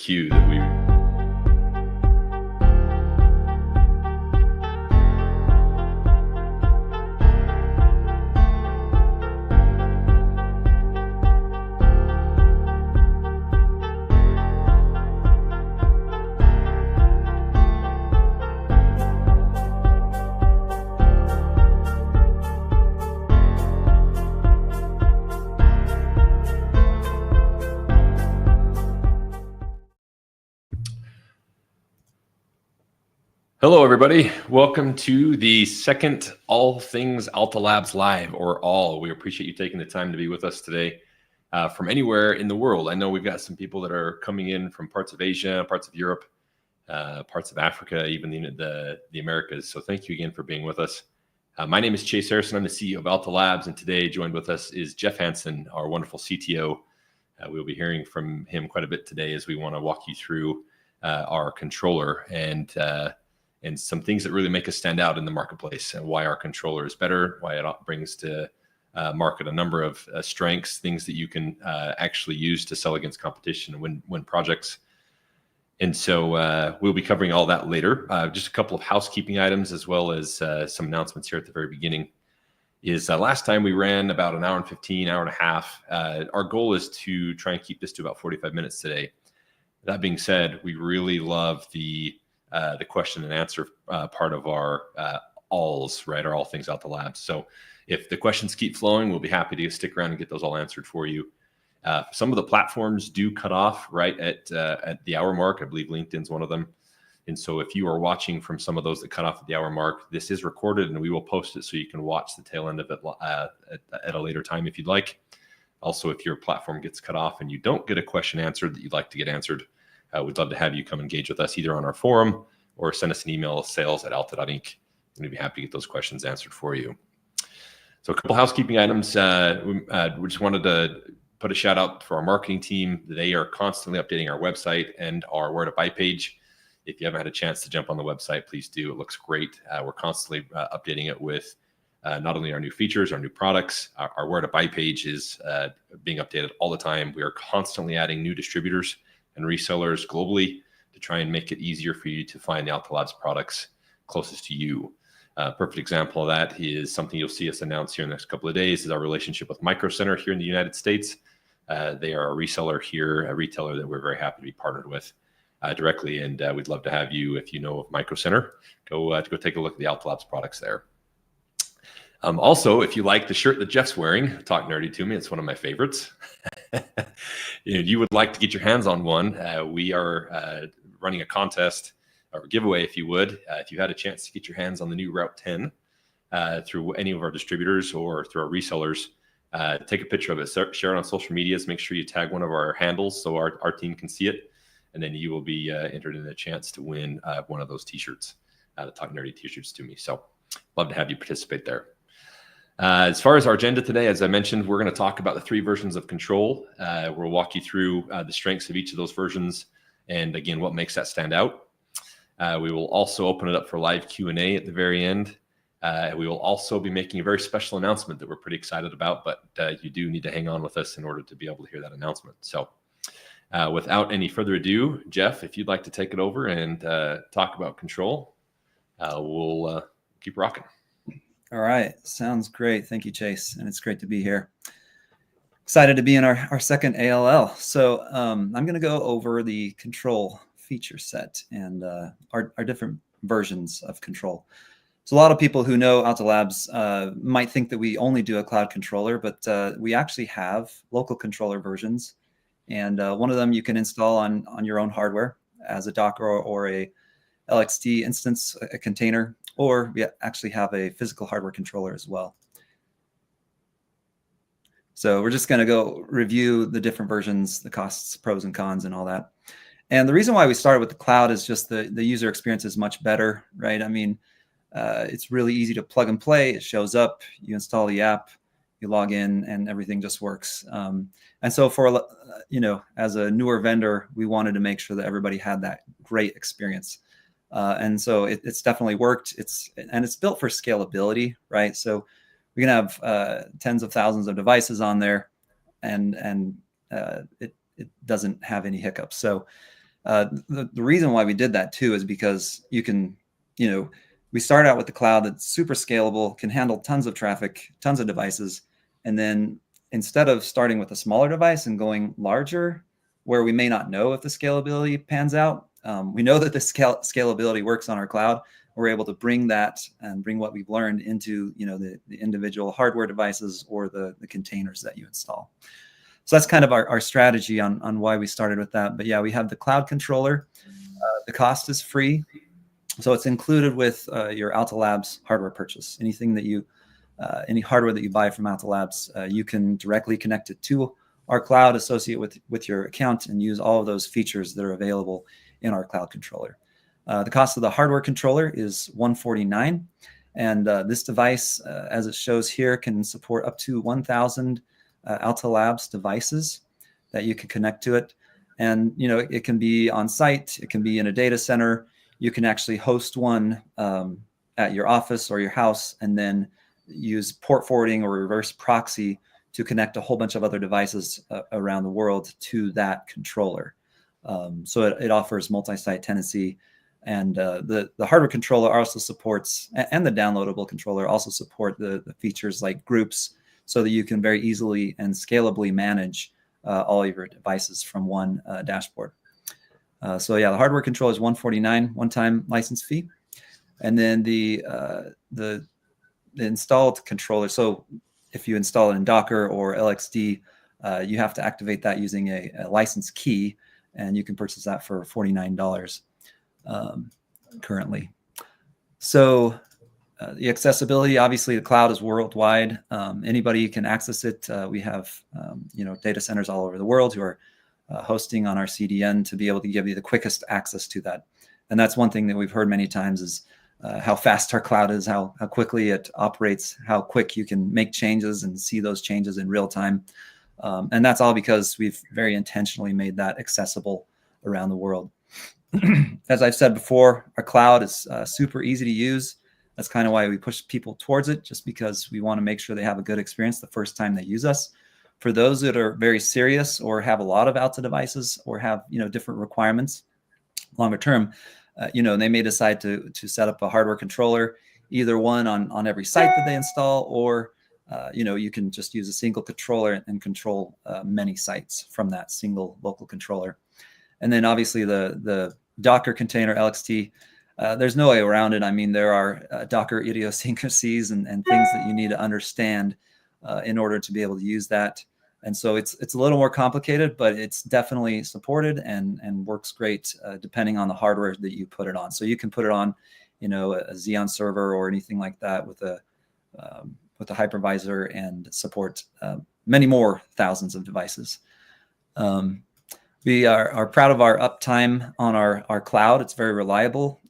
cue that we... Hello, everybody. Welcome to the second All Things Alta Labs Live, or all. We appreciate you taking the time to be with us today from anywhere in the world. I know we've got some people that are coming in from parts of Asia, parts of Europe, parts of Africa, even the Americas. So thank you again for being with us. My name is Chase Harrison. I'm the CEO of Alta Labs, and today joined with us is Jeff Hansen, our wonderful CTO. We'll be hearing from him quite a bit today as we want to walk you through our controller and some things that really make us stand out in the marketplace, and why our controller is better, why it brings to market a number of strengths, things that you can actually use to sell against competition and win projects. And so we'll be covering all that later. Just a couple of housekeeping items, as well as some announcements here at the very beginning. Last time we ran about an hour and 15, hour and a half. Our goal is to try and keep this to about 45 minutes today. That being said, we really love the question and answer part of our alls, right? Our All Things Alta Labs. So if the questions keep flowing, we'll be happy to stick around and get those all answered for you. Some of the platforms do cut off right at the hour mark. I believe LinkedIn's one of them. And so if you are watching from some of those that cut off at the hour mark, this is recorded and we will post it so you can watch the tail end of it at a later time if you'd like. Also, if your platform gets cut off and you don't get a question answered that you'd like to get answered, we'd love to have you come engage with us either on our forum or send us an email, sales@alta.inc, and we'd be happy to get those questions answered for you. So a couple housekeeping items. We just wanted to put a shout out for our marketing team. They are constantly updating our website and our where to buy page. If you haven't had a chance to jump on the website, please do. It looks great. We're constantly updating it with not only our new features, our new products. Our where to buy page is being updated all the time. We are constantly adding new distributors and resellers globally to try and make it easier for you to find the Alta Labs products closest to you. Perfect example of that is something you'll see us announce here in the next couple of days is our relationship with Micro Center here in the United States. They are a reseller here, a retailer that we're very happy to be partnered with directly. And we'd love to have you, if you know of Micro Center, go take a look at the Alta Labs products there. Also, if you like the shirt that Jeff's wearing, talk nerdy to me, it's one of my favorites. You would like to get your hands on one. We are running a contest or giveaway, if you would. If you had a chance to get your hands on the new Route 10 through any of our distributors or through our resellers, take a picture of it, share it on social medias, make sure you tag one of our handles so our team can see it, and then you will be entered in a chance to win one of those t-shirts, the Talk Nerdy t-shirts to me. So love to have you participate there. As far as our agenda today, as I mentioned, we're going to talk about the 3 versions of control. We'll walk you through the strengths of each of those versions and, again, what makes that stand out. We will also open it up for live Q&A at the very end. We will also be making a very special announcement that we're pretty excited about, but you do need to hang on with us in order to be able to hear that announcement. So without any further ado, Jeff, if you'd like to take it over and talk about control, we'll keep rocking. All right. Sounds great. Thank you, Chase. And it's great to be here. Excited to be in our second ALL. So I'm going to go over the control feature set and our different versions of control. So a lot of people who know Alta Labs might think that we only do a cloud controller, but we actually have local controller versions. And one of them you can install on your own hardware as a Docker or a LXD instance, a container, or we actually have a physical hardware controller as well. So we're just going to go review the different versions, the costs, pros and cons, and all that. And the reason why we started with the cloud is just the user experience is much better, right? I mean, it's really easy to plug and play. It shows up, you install the app, you log in, and everything just works. And so for, as a newer vendor, we wanted to make sure that everybody had that great experience. And so it's definitely worked. It's built for scalability, right? So we can have tens of thousands of devices on there, and it doesn't have any hiccups. So The reason why we did that too is because you can, we start out with the cloud that's super scalable, can handle tons of traffic, tons of devices. And then instead of starting with a smaller device and going larger, where we may not know if the scalability pans out, we know that the scalability works on our cloud. We're able to bring that and bring what we've learned into, the individual hardware devices or the containers that you install. So that's kind of our strategy on why we started with that. But yeah, we have the cloud controller. The cost is free. So it's included with your Alta Labs hardware purchase. Anything that any hardware that you buy from Alta Labs, you can directly connect it to our cloud, associate with your account, and use all of those features that are available in our cloud controller. The cost of the hardware controller is $149, and this device, as it shows here, can support up to 1,000 Alta Labs devices that you can connect to it. And it can be on site, it can be in a data center. You can actually host one at your office or your house, and then use port forwarding or reverse proxy to connect a whole bunch of other devices around the world to that controller. So it offers multi-site tenancy. And the hardware controller also supports, and the downloadable controller also support the features like groups, so that you can very easily and scalably manage all of your devices from one dashboard. So yeah, the hardware controller is $149 one-time license fee, and then the installed controller. So if you install it in Docker or LXD, you have to activate that using a license key, and you can purchase that for $49 currently. So the accessibility, obviously the cloud is worldwide. Anybody can access it. We have data centers all over the world who are hosting on our CDN to be able to give you the quickest access to that. And that's one thing that we've heard many times is how fast our cloud is, how quickly it operates, how quick you can make changes and see those changes in real time. And that's all because we've very intentionally made that accessible around the world. As I've said before, our cloud is super easy to use. That's kind of why we push people towards it, just because we want to make sure they have a good experience the first time they use us. For those that are very serious or have a lot of Alta devices or have different requirements longer term, they may decide to set up a hardware controller, either one on every site that they install, or you can just use a single controller and control many sites from that single local controller. And then obviously the Docker container LXT, there's no way around it. I mean, there are Docker idiosyncrasies and things that you need to understand in order to be able to use that. And so it's a little more complicated, but it's definitely supported and works great depending on the hardware that you put it on. So you can put it on, a Xeon server or anything like that with a hypervisor and support many more thousands of devices. We are proud of our uptime on our cloud. It's very reliable.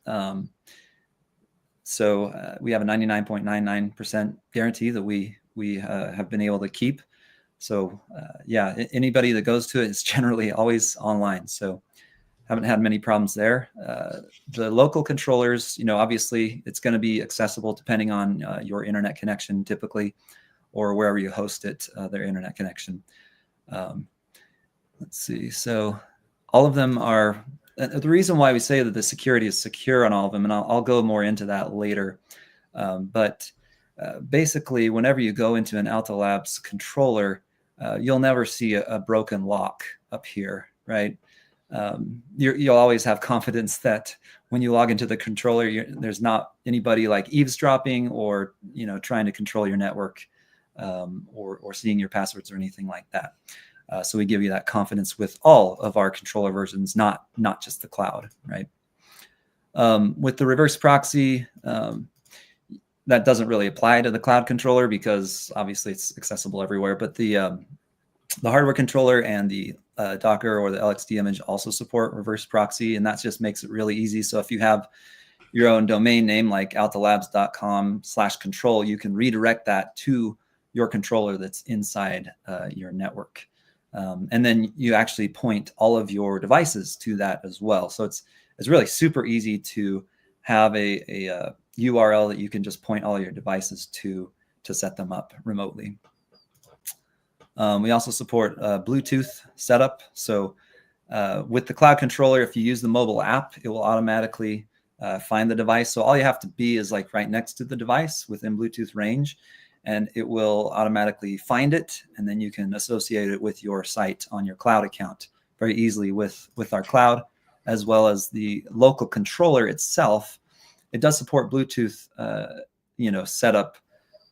So we have a 99.99% guarantee that we have been able to keep. So yeah, anybody that goes to it is generally always online. So haven't had many problems there. The local controllers, obviously it's going to be accessible depending on your internet connection typically, or wherever you host it, their internet connection. Let's see. So all of them are, the reason why we say that the security is secure on all of them, and I'll go more into that later. But basically, whenever you go into an Alta Labs controller, you'll never see a broken lock up here, right? You'll always have confidence that when you log into the controller, there's not anybody like eavesdropping or trying to control your network or seeing your passwords or anything like that. So we give you that confidence with all of our controller versions, not just the cloud, right? With the reverse proxy, that doesn't really apply to the cloud controller because obviously it's accessible everywhere. But the hardware controller and the Docker or the LXD image also support reverse proxy, and that just makes it really easy. So if you have your own domain name like altalabs.com/control, you can redirect that to your controller that's inside your network. And then you actually point all of your devices to that as well. So it's really super easy to have a URL that you can just point all your devices to set them up remotely. We also support Bluetooth setup. So With the cloud controller, if you use the mobile app, it will automatically find the device. So all you have to be is like right next to the device within Bluetooth range, and it will automatically find it. And then you can associate it with your site on your cloud account very easily with our cloud, as well as the local controller itself. It does support Bluetooth, setup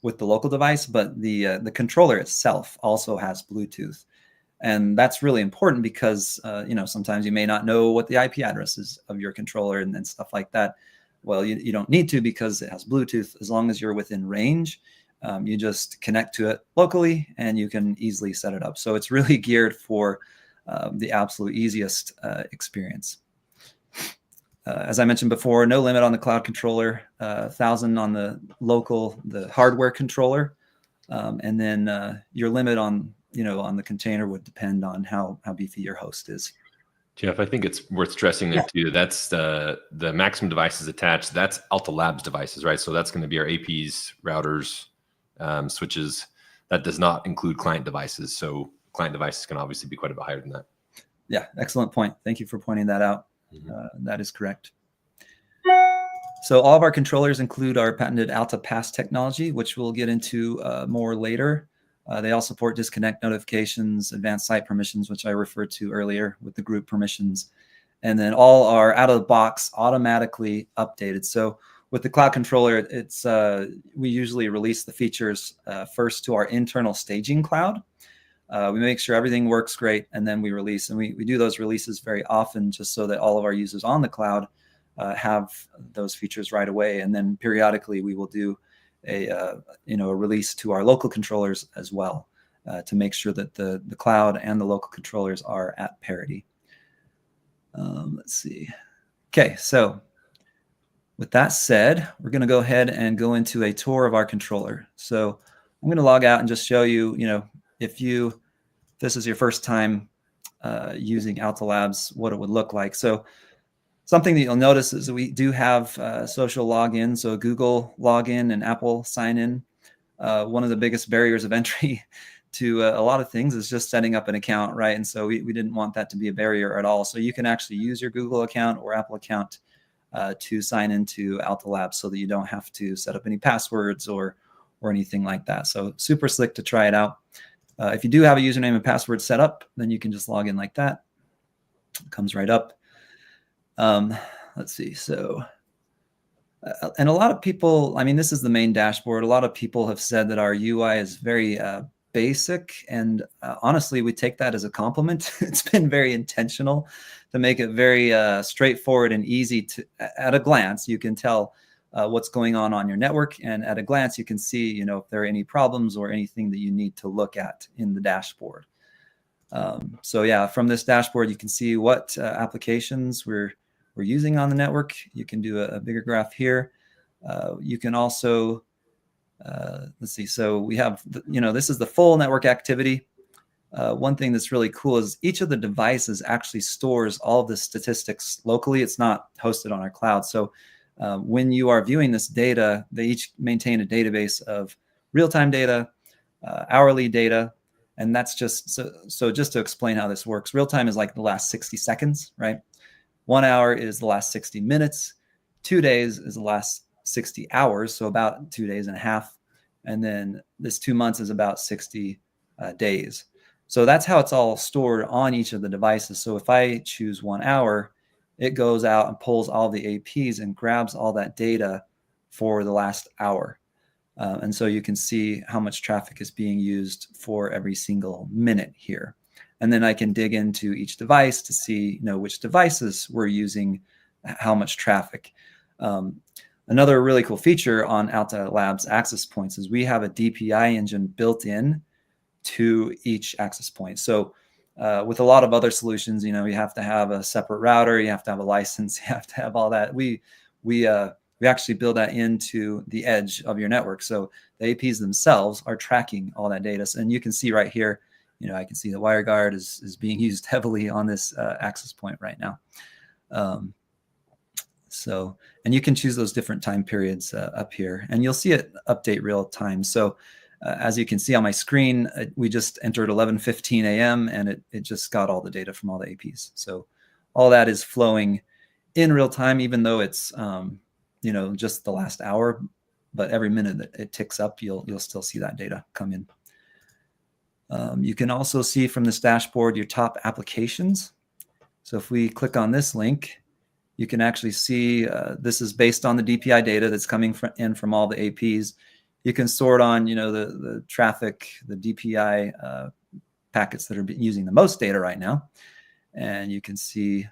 with the local device, but the controller itself also has Bluetooth. And that's really important because, sometimes you may not know what the IP address is of your controller and stuff like that. Well, you don't need to because it has Bluetooth. As long as you're within range, you just connect to it locally and you can easily set it up. So it's really geared for the absolute easiest experience. As I mentioned before, no limit on the cloud controller, 1,000 on the hardware controller. And then your limit on the container would depend on how beefy your host is. Jeff, I think it's worth stressing there too. That's the maximum devices attached. That's Alta Labs devices, right? So that's going to be our APs, routers, switches. That does not include client devices. So client devices can obviously be quite a bit higher than that. Yeah, excellent point. Thank you for pointing that out. That is correct. So all of our controllers include our patented Alta Pass technology, which we'll get into more later. They all support disconnect notifications, advanced site permissions, which I referred to earlier with the group permissions. And then all are out of the box automatically updated. So with the cloud controller, we usually release the features first to our internal staging cloud. We make sure everything works great, and then we release. And we do those releases very often just so that all of our users on the cloud have those features right away. And then periodically we will do a release to our local controllers as well to make sure that the cloud and the local controllers are at parity. Let's see. Okay, so with that said, we're going to go ahead and go into a tour of our controller. So I'm going to log out and just show you, if this is your first time using Alta Labs, what it would look like. So something that you'll notice is that we do have social login, so Google login and Apple sign in. One of the biggest barriers of entry to a lot of things is just setting up an account, right? And so we didn't want that to be a barrier at all. So you can actually use your Google account or Apple account to sign into Alta Labs so that you don't have to set up any passwords or anything like that. So super slick to try it out. If you do have a username and password set up, then you can just log in like that. It comes right up. Let's see. So, and a lot of people, this is the main dashboard. A lot of people have said that our UI is very basic. And honestly, we take that as a compliment. It's been very intentional to make it very straightforward and easy to, at a glance, you can tell what's going on your network. And at a glance, you can see, if there are any problems or anything that you need to look at in the dashboard. So yeah, from this dashboard, you can see what applications we're using on the network. You can do a bigger graph here. You can also, let's see. So we have, this is the full network activity. One thing that's really cool is each of the devices actually stores all of the statistics locally. It's not hosted on our cloud. So when you are viewing this data, they each maintain a database of real-time data, hourly data, and that's just, so just to explain how this works, real-time is like the last 60 seconds, right? 1 hour is the last 60 minutes. 2 days is the last 60 hours, so about 2 days and a half. And then this 2 months is about 60 days. So that's how it's all stored on each of the devices. So if I choose 1 hour, it goes out and pulls all the APs and grabs all that data for the last hour. And so you can see how much traffic is being used for every single minute here. And then I can dig into each device to see, which devices we're using how much traffic. Another really cool feature on Alta Labs access points is we have a DPI engine built in to each access point. So with a lot of other solutions, you have to have a separate router, you have to have a license, you have to have all that. We actually build that into the edge of your network. So the APs themselves are tracking all that data. And you can see right here, I can see the WireGuard is being used heavily on this access point right now. And you can choose those different time periods up here, and you'll see it update real time. So As you can see on my screen, we just entered 11:15 a.m. and it just got all the data from all the APs. So all that is flowing in real time, even though it's just the last hour. But every minute that it ticks up, you'll still see that data come in. You can also see from this dashboard your top applications. So if we click on this link, you can actually see this is based on the DPI data that's coming in from all the APs. You can sort on, the traffic, the DPI packets that are using the most data right now. And you can see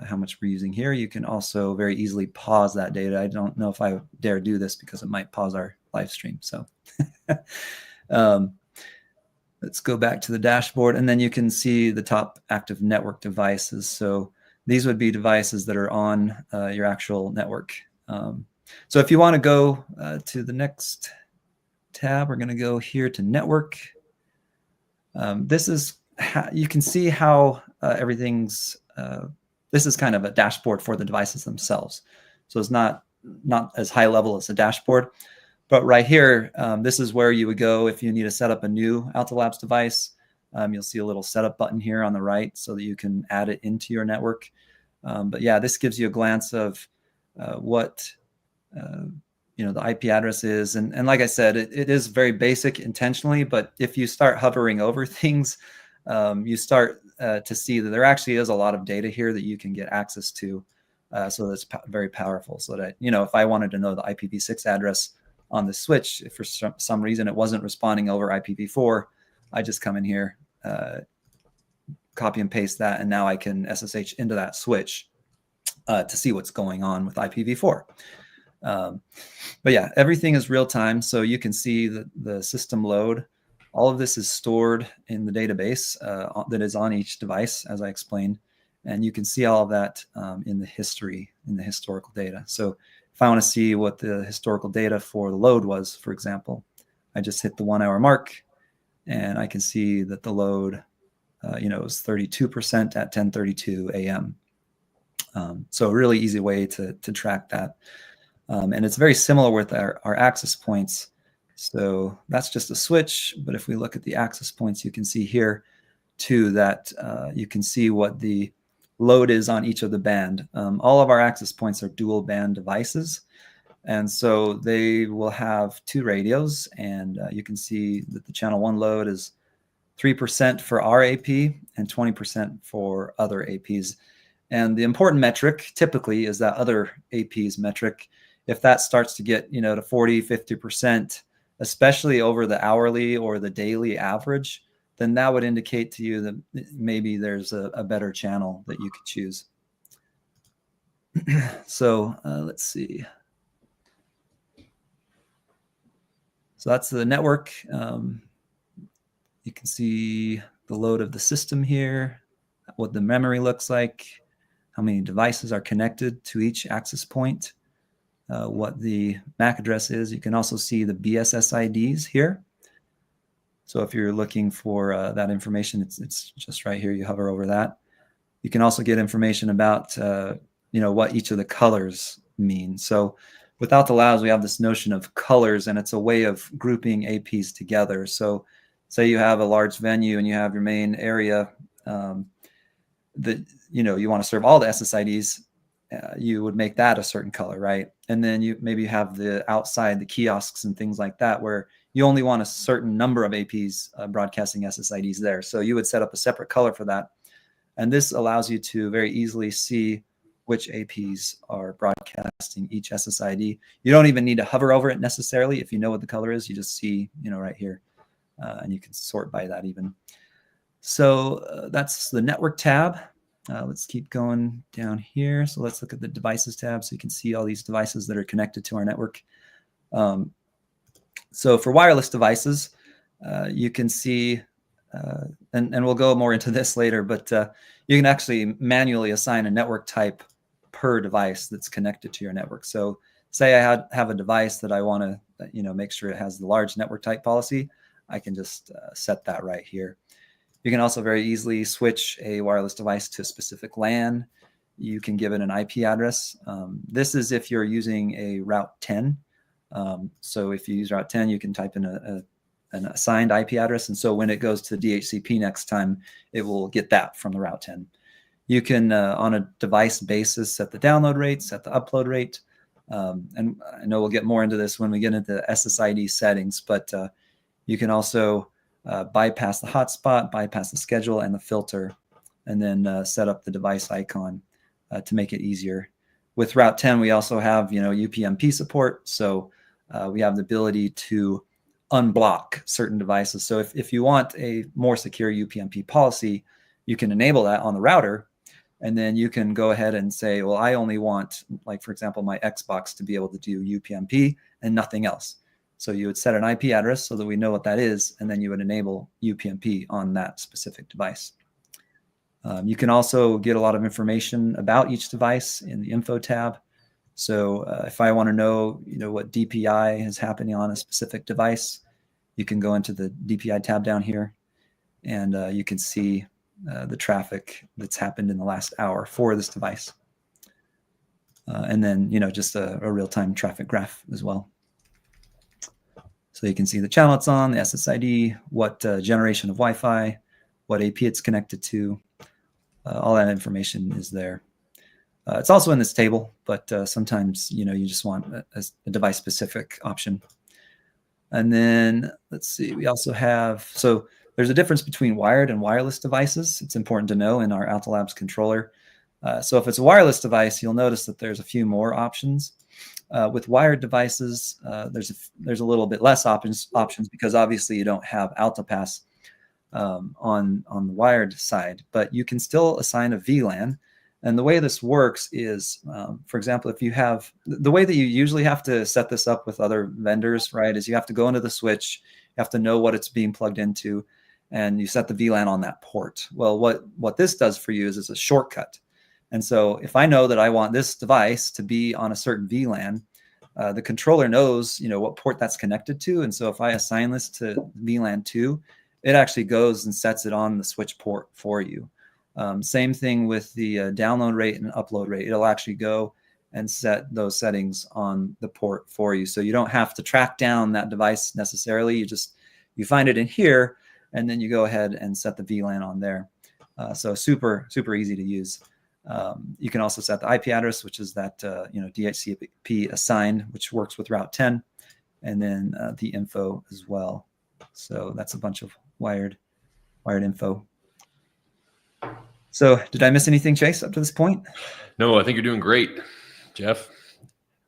how much we're using here. You can also very easily pause that data. I don't know if I dare do this because it might pause our live stream. So let's go back to the dashboard, and then you can see the top active network devices. So these would be devices that are on your actual network. So if you want to go to the next tab, we're going to go here to network. This is how you can see how everything's. This is kind of a dashboard for the devices themselves. So it's not as high level as a dashboard, but right here, this is where you would go if you need to set up a new Alta Labs device. You'll see a little setup button here on the right so that you can add it into your network. But yeah, this gives you a glance of what the IP address is. And like I said, it is very basic intentionally, but if you start hovering over things, you start to see that there actually is a lot of data here that you can get access to. So that's very powerful. So that, if I wanted to know the IPv6 address on the switch, if for some reason it wasn't responding over IPv4, I just come in here, copy and paste that, and now I can SSH into that switch to see what's going on with IPv4. But yeah, everything is real time. So you can see the system load. All of this is stored in the database that is on each device, as I explained. And you can see all of that in the historical data. So if I want to see what the historical data for the load was, for example, I just hit the 1 hour mark, and I can see that the load, was 32% at 10:32 a.m. So a really easy way to track that. And it's very similar with our access points. So that's just a switch. But if we look at the access points, you can see here too that you can see what the load is on each of the band. All of our access points are dual band devices. And so they will have 2 radios. And you can see that the channel 1 load is 3% for our AP and 20% for other APs. And the important metric typically is that other AP's metric. If that starts to get, to 40, 50%, especially over the hourly or the daily average, then that would indicate to you that maybe there's a better channel that you could choose. So let's see. So that's the network. You can see the load of the system here, what the memory looks like, how many devices are connected to each access point, what the MAC address is. You can also see the BSS IDs here. So if you're looking for that information, it's just right here. You hover over that. You can also get information about what each of the colors mean. So with Alta Labs, we have this notion of colors, and it's a way of grouping APs together. So say you have a large venue and you have your main area that you want to serve all the SSIDs. You would make that a certain color, right? And then you maybe have the outside, the kiosks and things like that, where you only want a certain number of APs broadcasting SSIDs there. So you would set up a separate color for that. And this allows you to very easily see which APs are broadcasting each SSID. You don't even need to hover over it necessarily. If you know what the color is, you just see, right here, and you can sort by that even. So that's the network tab. Let's keep going down here. So let's look at the devices tab so you can see all these devices that are connected to our network. So for wireless devices, you can see, and we'll go more into this later, but you can actually manually assign a network type per device that's connected to your network. So say I have a device that I want to, make sure it has the large network type policy. I can just set that right here. You can also very easily switch a wireless device to a specific LAN. You can give it an IP address. This is if you're using a Route 10. So if you use Route 10, you can type in an assigned IP address. And so when it goes to DHCP next time, it will get that from the Route 10. You can, on a device basis, set the download rate, set the upload rate. And I know we'll get more into this when we get into SSID settings, but you can also bypass the hotspot, bypass the schedule and the filter, and then set up the device icon to make it easier. With Route 10, we also have, UPnP support. So we have the ability to unblock certain devices. So if you want a more secure UPnP policy, you can enable that on the router. And then you can go ahead and say, well, I only want, like, for example, my Xbox to be able to do UPnP and nothing else. So you would set an IP address so that we know what that is, and then you would enable UPnP on that specific device. You can also get a lot of information about each device in the info tab. So if I want to know, what DPI is happening on a specific device, you can go into the DPI tab down here, and you can see the traffic that's happened in the last hour for this device. And then, just a real-time traffic graph as well. So you can see the channel it's on, the SSID, what generation of Wi-Fi, what AP it's connected to. All that information is there. It's also in this table, but sometimes, you just want a device-specific option. And then, let's see, we also have, so there's a difference between wired and wireless devices. It's important to know in our Alta Labs controller. So if it's a wireless device, you'll notice that there's a few more options. With wired devices, there's a little bit less options because obviously you don't have AltaPass on the wired side, but you can still assign a VLAN. And the way this works is, for example, if you have, the way that you usually have to set this up with other vendors, right, is you have to go into the switch, you have to know what it's being plugged into, and you set the VLAN on that port. Well, what this does for you is it's a shortcut. And so if I know that I want this device to be on a certain VLAN, the controller knows, what port that's connected to. And so if I assign this to VLAN 2, it actually goes and sets it on the switch port for you. Same thing with the download rate and upload rate. It'll actually go and set those settings on the port for you. So you don't have to track down that device necessarily. You find it in here, and then you go ahead and set the VLAN on there. So super, super easy to use. You can also set the IP address, which is that DHCP assigned, which works with Route 10, and then the info as well. So that's a bunch of wired info. So did I miss anything, Chase, up to this point? No, I think you're doing great, Jeff.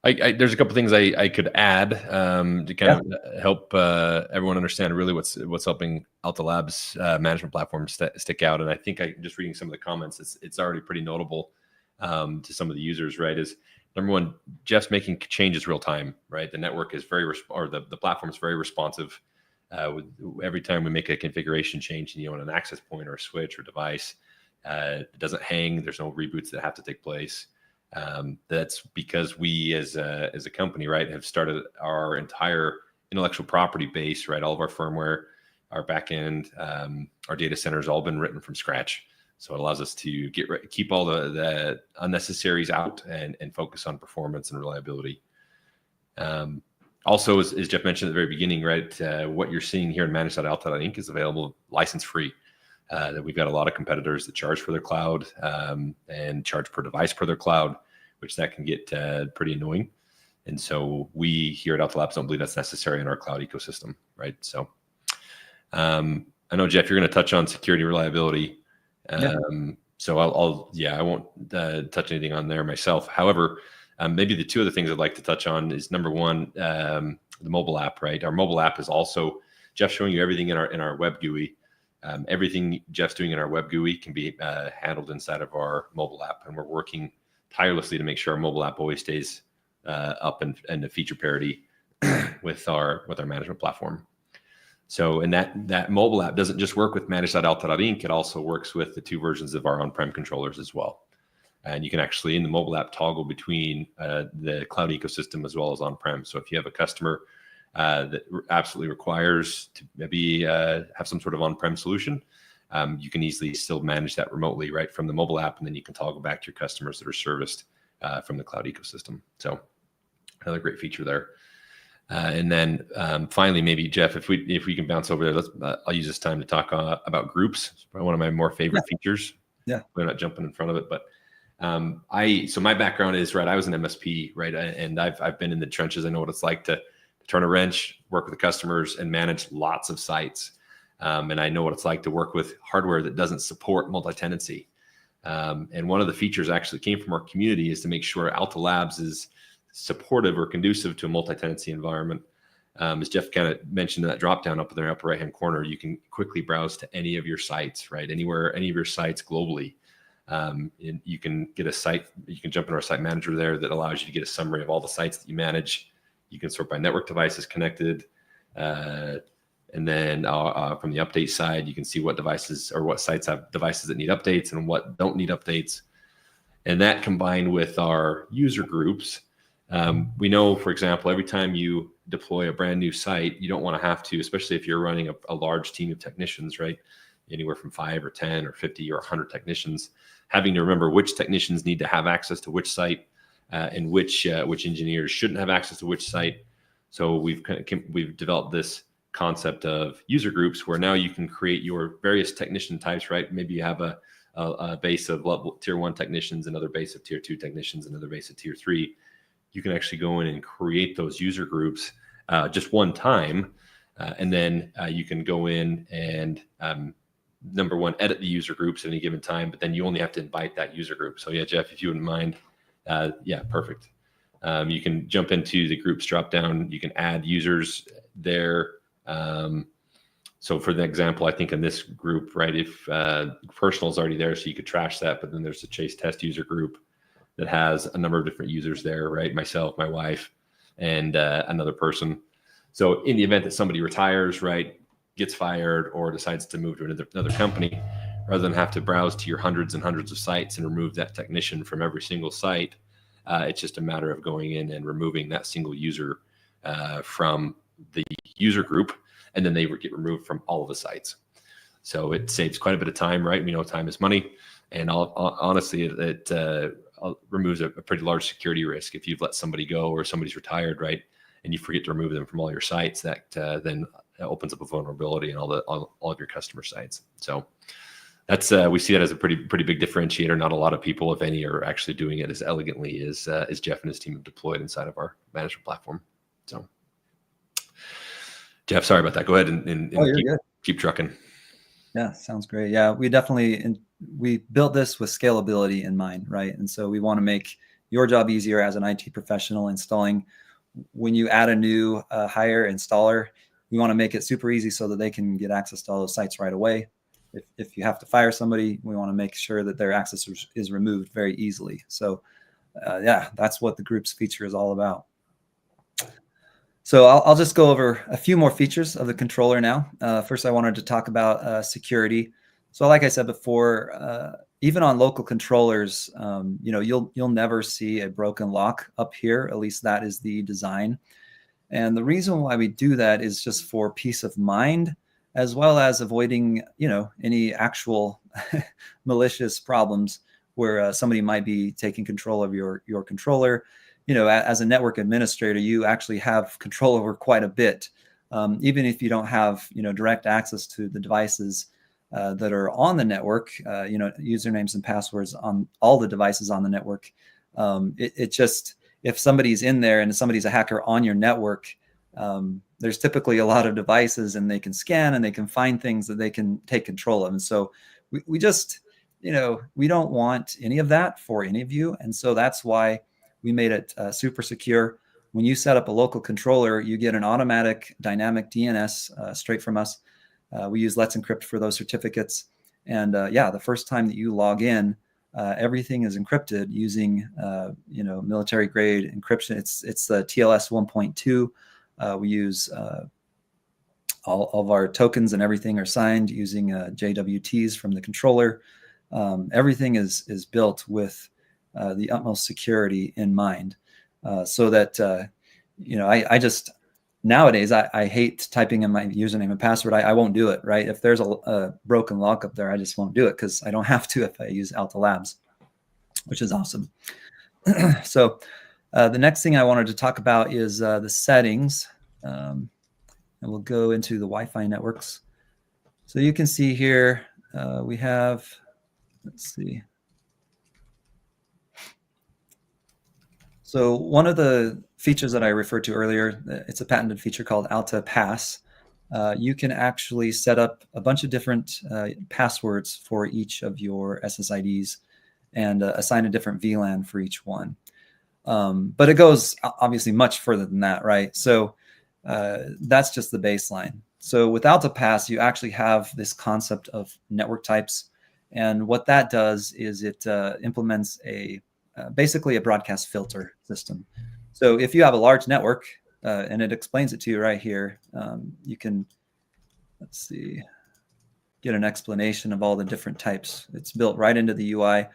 There's a couple things I could add to kind of help everyone understand really what's helping Alta Labs management platform stick out. And I think just reading some of the comments, it's already pretty notable to some of the users, right? Is number one, Jeff's making changes real time, right? The network is the platform is very responsive. Every time we make a configuration change, on an access point or a switch or device, it doesn't hang. There's no reboots that have to take place. That's because we as a company, right, have started our entire intellectual property base, right? All of our firmware, our backend, our data centers, all been written from scratch. So it allows us to keep all the unnecessaries out and focus on performance and reliability. Also, as Jeff mentioned at the very beginning, right, what you're seeing here in manage.alta.inc is available license-free. That we've got a lot of competitors that charge for their cloud and charge per device per their cloud, which that can get pretty annoying. And so we here at Alta Labs don't believe that's necessary in our cloud ecosystem, right? So I know, Jeff, you're going to touch on security reliability. So I won't touch anything on there myself. However, maybe the two other things I'd like to touch on is number one, the mobile app, right? Our mobile app is also, Jeff's showing you everything in our web GUI. Everything Jeff's doing in our web GUI can be handled inside of our mobile app, and we're working tirelessly to make sure our mobile app always stays up and the feature parity with our management platform. So, and that mobile app doesn't just work with manage.alta.inc, it also works with the two versions of our on-prem controllers as well. And you can actually in the mobile app toggle between the cloud ecosystem as well as on-prem. So if you have a customer that absolutely requires to maybe have some sort of on-prem solution, you can easily still manage that remotely, right, from the mobile app, and then you can toggle back to your customers that are serviced from the cloud ecosystem. So another great feature there. And then finally, maybe Jeff, if we can bounce over there, I'll use this time to talk about groups. It's probably one of my more favorite features. Yeah, we're not jumping in front of it, but so my background is right. I was an MSP, right, and I've been in the trenches. I know what it's like to turn a wrench, work with the customers, and manage lots of sites. And I know what it's like to work with hardware that doesn't support multi-tenancy. And one of the features actually came from our community is to make sure Alta Labs is supportive or conducive to a multi-tenancy environment. As Jeff kind of mentioned in that drop down up in the upper right hand corner, you can quickly browse to any of your sites, right? Anywhere, any of your sites globally. And you can get a site, you can jump into our site manager there that allows you to get a summary of all the sites that you manage. You can sort by network devices connected. And then from the update side, you can see what devices or what sites have devices that need updates and what don't need updates. And that combined with our user groups, we know, for example, every time you deploy a brand new site, you don't want to have to, especially if you're running a large team of technicians, right? Anywhere from 5 or 10 or 50 or 100 technicians, having to remember which technicians need to have access to which site and which engineers shouldn't have access to which site. So we've developed this concept of user groups where now you can create your various technician types, right? Maybe you have a base of level tier 1 technicians, another base of tier 2 technicians, another base of tier 3. You can actually go in and create those user groups just one time. And then you can go in and number one, edit the user groups at any given time, but then you only have to invite that user group. So yeah, Jeff, if you wouldn't mind, yeah, perfect. You can jump into the groups drop down. You can add users there. So for the example, I think in this group, right, if personal is already there, so you could trash that, but then there's a Chase test user group that has a number of different users there, right? Myself, my wife, and another person. So in the event that somebody retires, right, gets fired or decides to move to another company, rather than have to browse to your hundreds and hundreds of sites and remove that technician from every single site, it's just a matter of going in and removing that single user from the user group, and then they get removed from all of the sites. So it saves quite a bit of time, right? We know time is money, and honestly, it removes a pretty large security risk. If you've let somebody go or somebody's retired, right, and you forget to remove them from all your sites, that then opens up a vulnerability in all of your customer sites. So that's we see that as a pretty big differentiator. Not a lot of people, if any, are actually doing it as elegantly as Jeff and his team have deployed inside of our management platform. So, Jeff, sorry about that. Go ahead and keep trucking. Yeah, sounds great. Yeah, we built this with scalability in mind, right? And so we want to make your job easier as an IT professional installing. When you add a new hire installer, we want to make it super easy so that they can get access to all those sites right away. If you have to fire somebody, we want to make sure that their access is removed very easily. So yeah, that's what the groups feature is all about. So I'll just go over a few more features of the controller now. First, I wanted to talk about security. So like I said before, even on local controllers, you'll never see a broken lock up here. At least that is the design. And the reason why we do that is just for peace of mind, as well as avoiding, any actual malicious problems where somebody might be taking control of your controller. As a network administrator, you actually have control over quite a bit, even if you don't have, direct access to the devices that are on the network, usernames and passwords on all the devices on the network. It just, if somebody's in there and somebody's a hacker on your network, there's typically a lot of devices and they can scan and they can find things that they can take control of. And so we just, we don't want any of that for any of you. And so that's why we made it super secure. When you set up a local controller, you get an automatic dynamic DNS straight from us. We use Let's Encrypt for those certificates. And yeah, the first time that you log in, everything is encrypted using, military grade encryption. It's the TLS 1.2. We use all of our tokens and everything are signed using JWTs from the controller. Everything is built with the utmost security in mind, so that I just nowadays I hate typing in my username and password. I won't do it. Right? If there's a broken lock up there, I just won't do it because I don't have to if I use Alta Labs, which is awesome. So the next thing I wanted to talk about is the settings. and we'll go into the Wi-Fi networks. So you can see here we have, let's see. So one of the features that I referred to earlier, it's a patented feature called Alta Pass. You can actually set up a bunch of different passwords for each of your SSIDs and assign a different VLAN for each one. But it goes obviously much further than that, right? So that's just the baseline. So with Alta Pass, you actually have this concept of network types. And what that does is it implements basically a broadcast filter system. So if you have a large network, and it explains it to you right here, you can, let's see, get an explanation of all the different types. It's built right into the UI.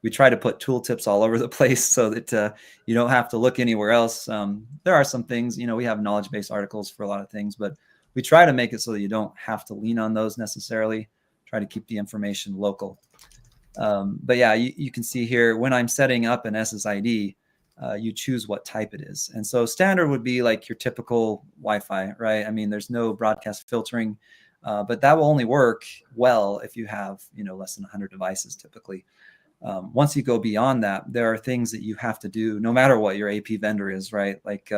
We try to put tooltips all over the place so that you don't have to look anywhere else. There are some things, we have knowledge base articles for a lot of things, but we try to make it so that you don't have to lean on those necessarily. Try to keep the information local. But yeah, you can see here when I'm setting up an SSID, you choose what type it is. And so standard would be like your typical Wi-Fi, right? I mean, there's no broadcast filtering, but that will only work well if you have, less than 100 devices typically. Once you go beyond that, there are things that you have to do no matter what your AP vendor is, right? Like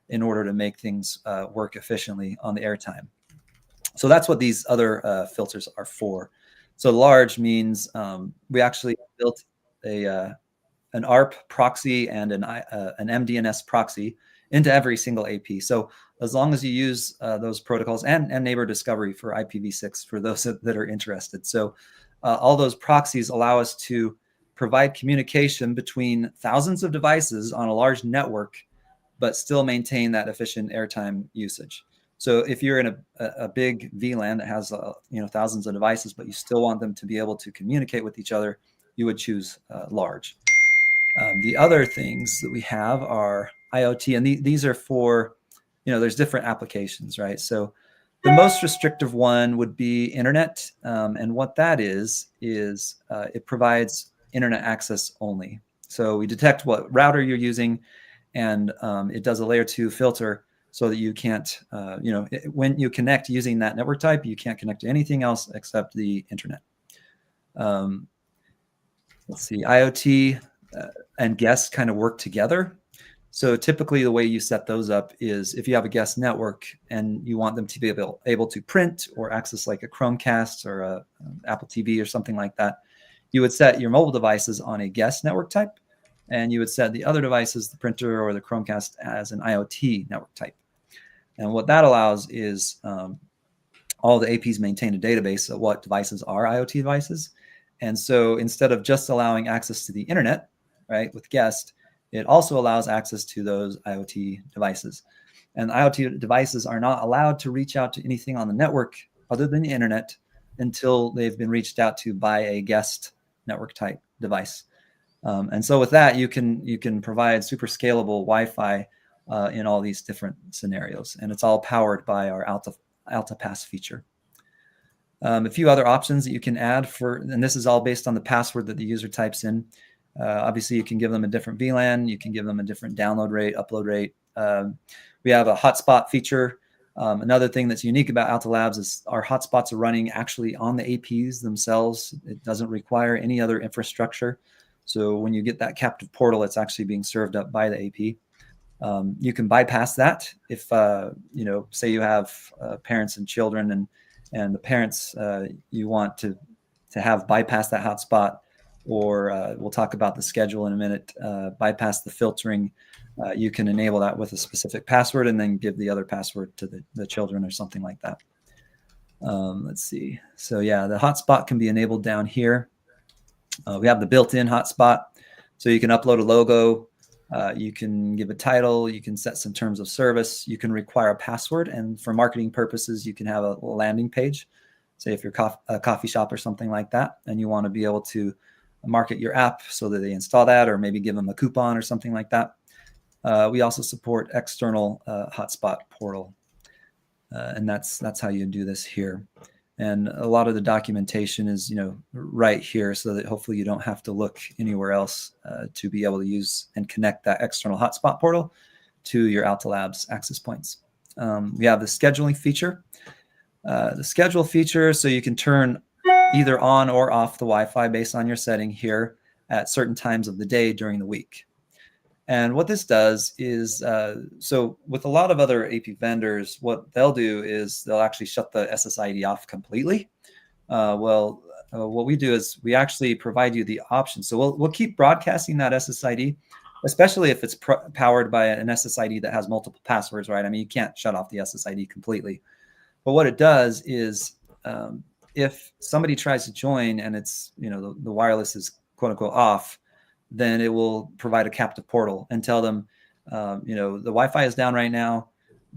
in order to make things work efficiently on the airtime. So that's what these other filters are for. So large means we actually built an ARP proxy and an MDNS proxy into every single AP. So as long as you use those protocols and neighbor discovery for IPv6 for those that are interested. So all those proxies allow us to provide communication between thousands of devices on a large network, but still maintain that efficient airtime usage. So if you're in a big VLAN that has thousands of devices, but you still want them to be able to communicate with each other, you would choose large. The other things that we have are IoT, and these are for, there's different applications, right? So the most restrictive one would be internet, and what that is it provides internet access only. So we detect what router you're using, and it does a layer 2 filter so that you can't, when you connect using that network type, you can't connect to anything else except the internet. Let's see, IoT and guest kind of work together. So typically the way you set those up is if you have a guest network and you want them to be able to print or access like a Chromecast or a Apple TV or something like that, you would set your mobile devices on a guest network type, and you would set the other devices, the printer or the Chromecast, as an IoT network type. And what that allows is all the APs maintain a database of what devices are IoT devices. And so instead of just allowing access to the internet, right, with guest, it also allows access to those IoT devices. And IoT devices are not allowed to reach out to anything on the network other than the internet until they've been reached out to by a guest network type device. And so with that, you can provide super scalable Wi-Fi in all these different scenarios. And it's all powered by our Alta Pass feature. A few other options that you can add and this is all based on the password that the user types in. Obviously, you can give them a different VLAN. You can give them a different download rate, upload rate. We have a hotspot feature. Another thing that's unique about Alta Labs is our hotspots are running actually on the APs themselves. It doesn't require any other infrastructure. So when you get that captive portal, it's actually being served up by the AP. You can bypass that if, say you have parents and children and the parents you want to have bypass that hotspot, or we'll talk about the schedule in a minute, bypass the filtering. You can enable that with a specific password and then give the other password to the children or something like that. Let's see. So yeah, the hotspot can be enabled down here. We have the built-in hotspot. So you can upload a logo. You can give a title. You can set some terms of service. You can require a password. And for marketing purposes, you can have a landing page. Say if you're a coffee shop or something like that, and you want to be able to market your app so that they install that, or maybe give them a coupon or something like that. We also support external hotspot portal, and that's how you do this here. And a lot of the documentation is right here, so that hopefully you don't have to look anywhere else to be able to use and connect that external hotspot portal to your Alta Labs access points. we have the scheduling feature. The schedule feature, so you can turn either on or off the Wi-Fi based on your setting here at certain times of the day during the week. And what this does is, so with a lot of other AP vendors, what they'll do is they'll actually shut the SSID off completely. What we do is we actually provide you the option. So we'll keep broadcasting that SSID, especially if it's powered by an SSID that has multiple passwords, right? I mean, you can't shut off the SSID completely. But what it does is, if somebody tries to join and it's, the wireless is quote unquote off, then it will provide a captive portal and tell them, the Wi-Fi is down right now,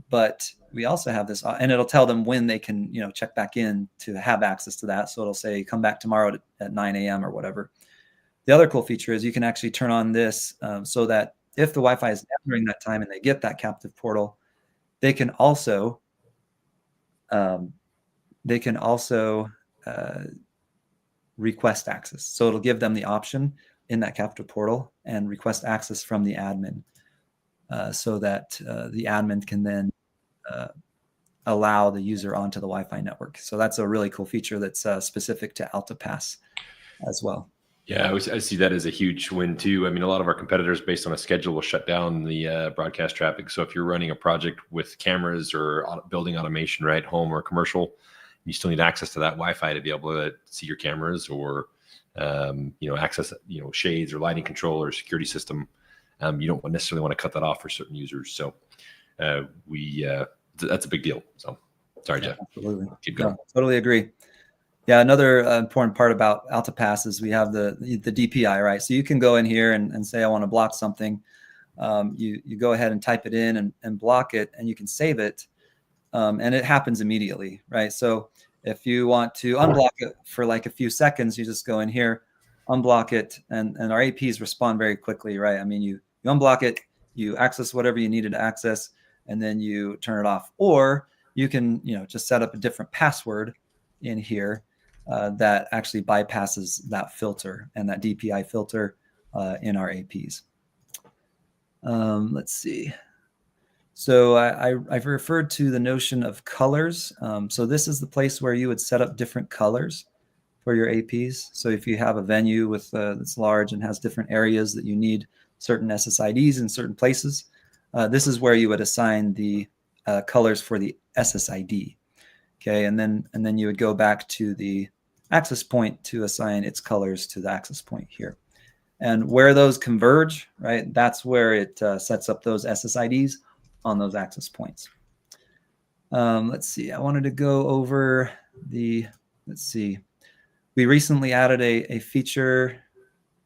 but we also have this, and it'll tell them when they can, check back in to have access to that. So it'll say, come back tomorrow at 9 a.m. or whatever. The other cool feature is you can actually turn on this so that if the Wi-Fi is down during that time and they get that captive portal, they can also request access. So it'll give them the option in that captive portal and request access from the admin so that the admin can then allow the user onto the Wi-Fi network. So that's a really cool feature that's specific to Alta Pass as well. Yeah, I see that as a huge win too. I mean, a lot of our competitors, based on a schedule, will shut down the broadcast traffic. So if you're running a project with cameras or building automation, right, home or commercial, you still need access to that Wi-Fi to be able to see your cameras or access shades or lighting control or security system. You don't necessarily want to cut that off for certain users. So that's a big deal. So sorry, Jeff. Absolutely. Keep going. No, totally agree. Yeah, another important part about Alta Pass is we have the DPI, right? So you can go in here and say, I want to block something. You go ahead and type it in and block it, and you can save it, and it happens immediately, right? So if you want to unblock it for like a few seconds, you just go in here, unblock it, and our APs respond very quickly, right? I mean, you unblock it, you access whatever you needed to access, and then you turn it off. Or you can just set up a different password in here that actually bypasses that filter and that DPI filter in our APs. Let's see. So I've referred to the notion of colors. So this is the place where you would set up different colors for your APs. So if you have a venue with that's large and has different areas that you need certain SSIDs in certain places, this is where you would assign the colors for the SSID. Okay, and then you would go back to the access point to assign its colors to the access point here. And where those converge, right, that's where it sets up those SSIDs on those access points. Let's see, I wanted to go over let's see. We recently added a feature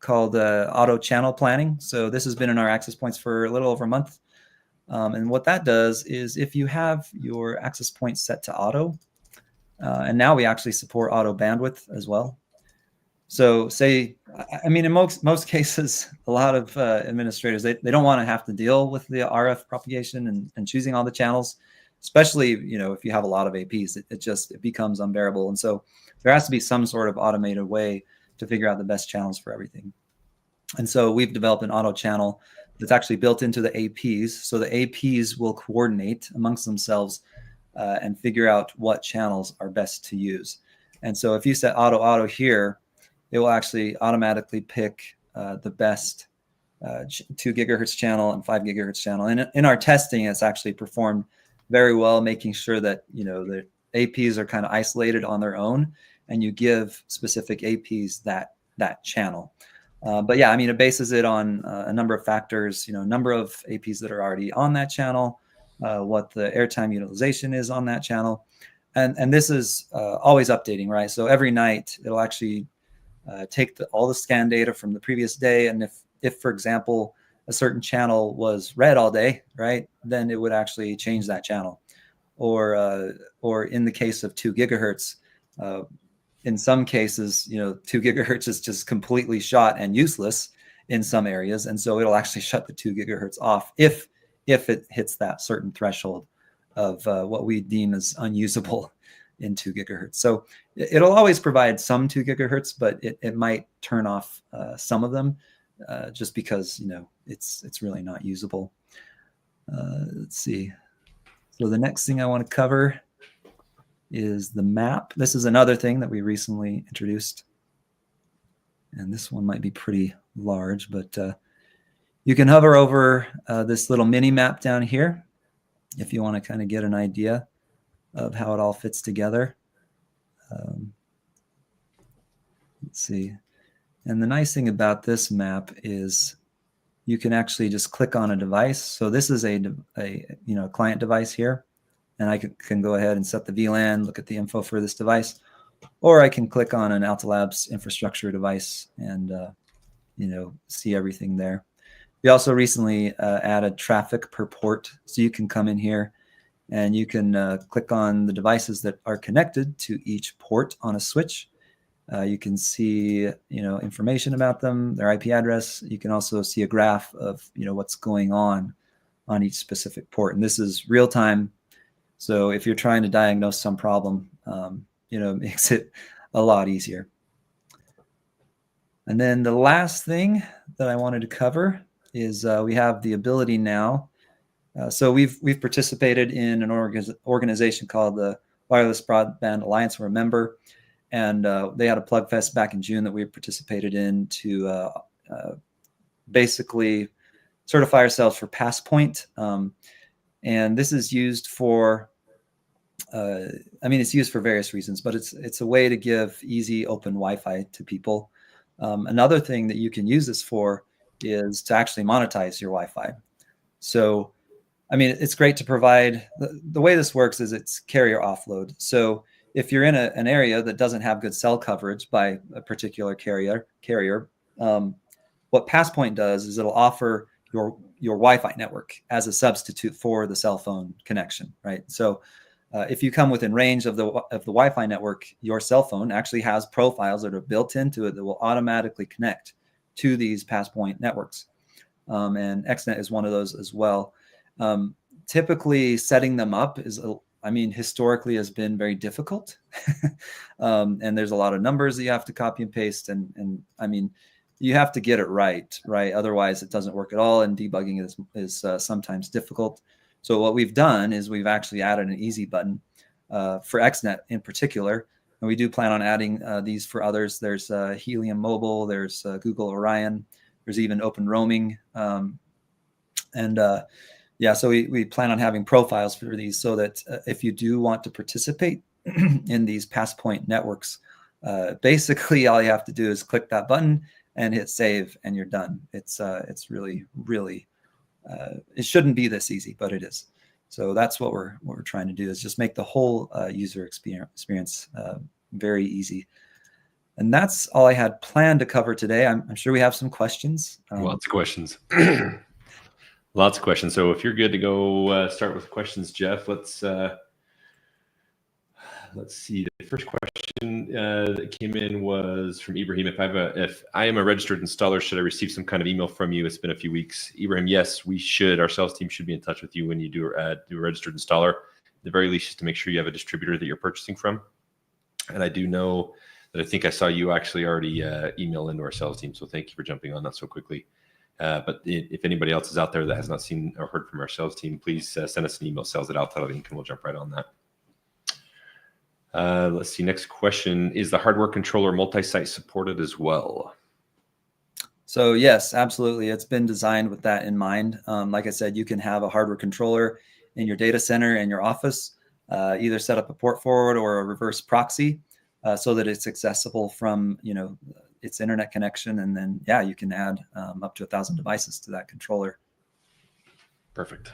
called auto channel planning. So this has been in our access points for a little over a month. And what that does is if you have your access point set to auto, and now we actually support auto bandwidth as well. So say, I mean, in most cases, a lot of administrators, they don't want to have to deal with the RF propagation and choosing all the channels, especially, if you have a lot of APs, it becomes unbearable. And so there has to be some sort of automated way to figure out the best channels for everything. And so we've developed an auto channel that's actually built into the APs. So the APs will coordinate amongst themselves and figure out what channels are best to use. And so if you set auto here, it will actually automatically pick the best 2 gigahertz channel and 5 gigahertz channel. And in our testing, it's actually performed very well, making sure that the APs are kind of isolated on their own, and you give specific APs that channel. But yeah, I mean, it bases it on a number of factors, number of APs that are already on that channel, what the airtime utilization is on that channel. And this is always updating, right? So every night it'll actually take all the scan data from the previous day. And if, for example, a certain channel was red all day, right, then it would actually change that channel. Or in the case of 2 gigahertz, in some cases, 2 gigahertz is just completely shot and useless in some areas. And so it'll actually shut the 2 gigahertz off if it hits that certain threshold of what we deem as unusable in 2 gigahertz. So it'll always provide some 2 gigahertz, but it might turn off some of them just because, it's really not usable. Let's see. So the next thing I want to cover is the map. This is another thing that we recently introduced. And this one might be pretty large, but you can hover over this little mini map down here if you want to kind of get an idea of how it all fits together. Let's see. And the nice thing about this map is you can actually just click on a device. So this is a client device here, and I can go ahead and set the VLAN, look at the info for this device, or I can click on an Alta Labs infrastructure device and see everything there. We also recently added traffic per port, so you can come in here and you can click on the devices that are connected to each port on a switch. You can see, information about them, their IP address. You can also see a graph of, what's going on each specific port. And this is real time. So if you're trying to diagnose some problem, it makes it a lot easier. And then the last thing that I wanted to cover is we have the ability now. So we've participated in an organization called the Wireless Broadband Alliance. We're a member. And they had a plug fest back in June that we participated in to basically certify ourselves for Passpoint. And this is used for, it's used for various reasons, but it's a way to give easy open Wi-Fi to people. Another thing that you can use this for is to actually monetize your Wi-Fi. So, it's great to provide, the way this works is it's carrier offload. So if you're in an area that doesn't have good cell coverage by a particular carrier, what Passpoint does is it'll offer your Wi-Fi network as a substitute for the cell phone connection, right? So if you come within range of the Wi-Fi network, your cell phone actually has profiles that are built into it that will automatically connect to these Passpoint networks. And XNET is one of those as well. Typically setting them up is historically has been very difficult. And there's a lot of numbers that you have to copy and paste. And you have to get it right? Otherwise it doesn't work at all. And debugging is sometimes difficult. So what we've done is we've actually added an easy button for XNET in particular. And we do plan on adding these for others. There's Helium Mobile, there's Google Orion, there's even Open Roaming. So we plan on having profiles for these so that if you do want to participate in these Passpoint networks, basically all you have to do is click that button and hit save and you're done. It's really, really, it shouldn't be this easy, but it is. So that's what we're trying to do, is just make the whole user experience very easy. And that's all I had planned to cover today. I'm sure we have some questions. Lots of questions. Lots of questions. So if you're good to go start with questions, Jeff, let's see. The first question that came in was from Ibrahim. If I am a registered installer, should I receive some kind of email from you? It's been a few weeks. Ibrahim, yes, we should. Our sales team should be in touch with you when you do a registered installer. At the very least, just to make sure you have a distributor that you're purchasing from. And I do know that I think I saw you actually already email into our sales team. So thank you for jumping on that so quickly. But if anybody else is out there that has not seen or heard from our sales team, please send us an email, sales@alta.inc, and we'll jump right on that. Let's see. Next question. Is the hardware controller multi-site supported as well? So yes, absolutely. It's been designed with that in mind. Like I said, you can have a hardware controller in your data center in your office, either set up a port forward or a reverse proxy so that it's accessible from, its internet connection. And then, you can add up to 1,000 devices to that controller. Perfect.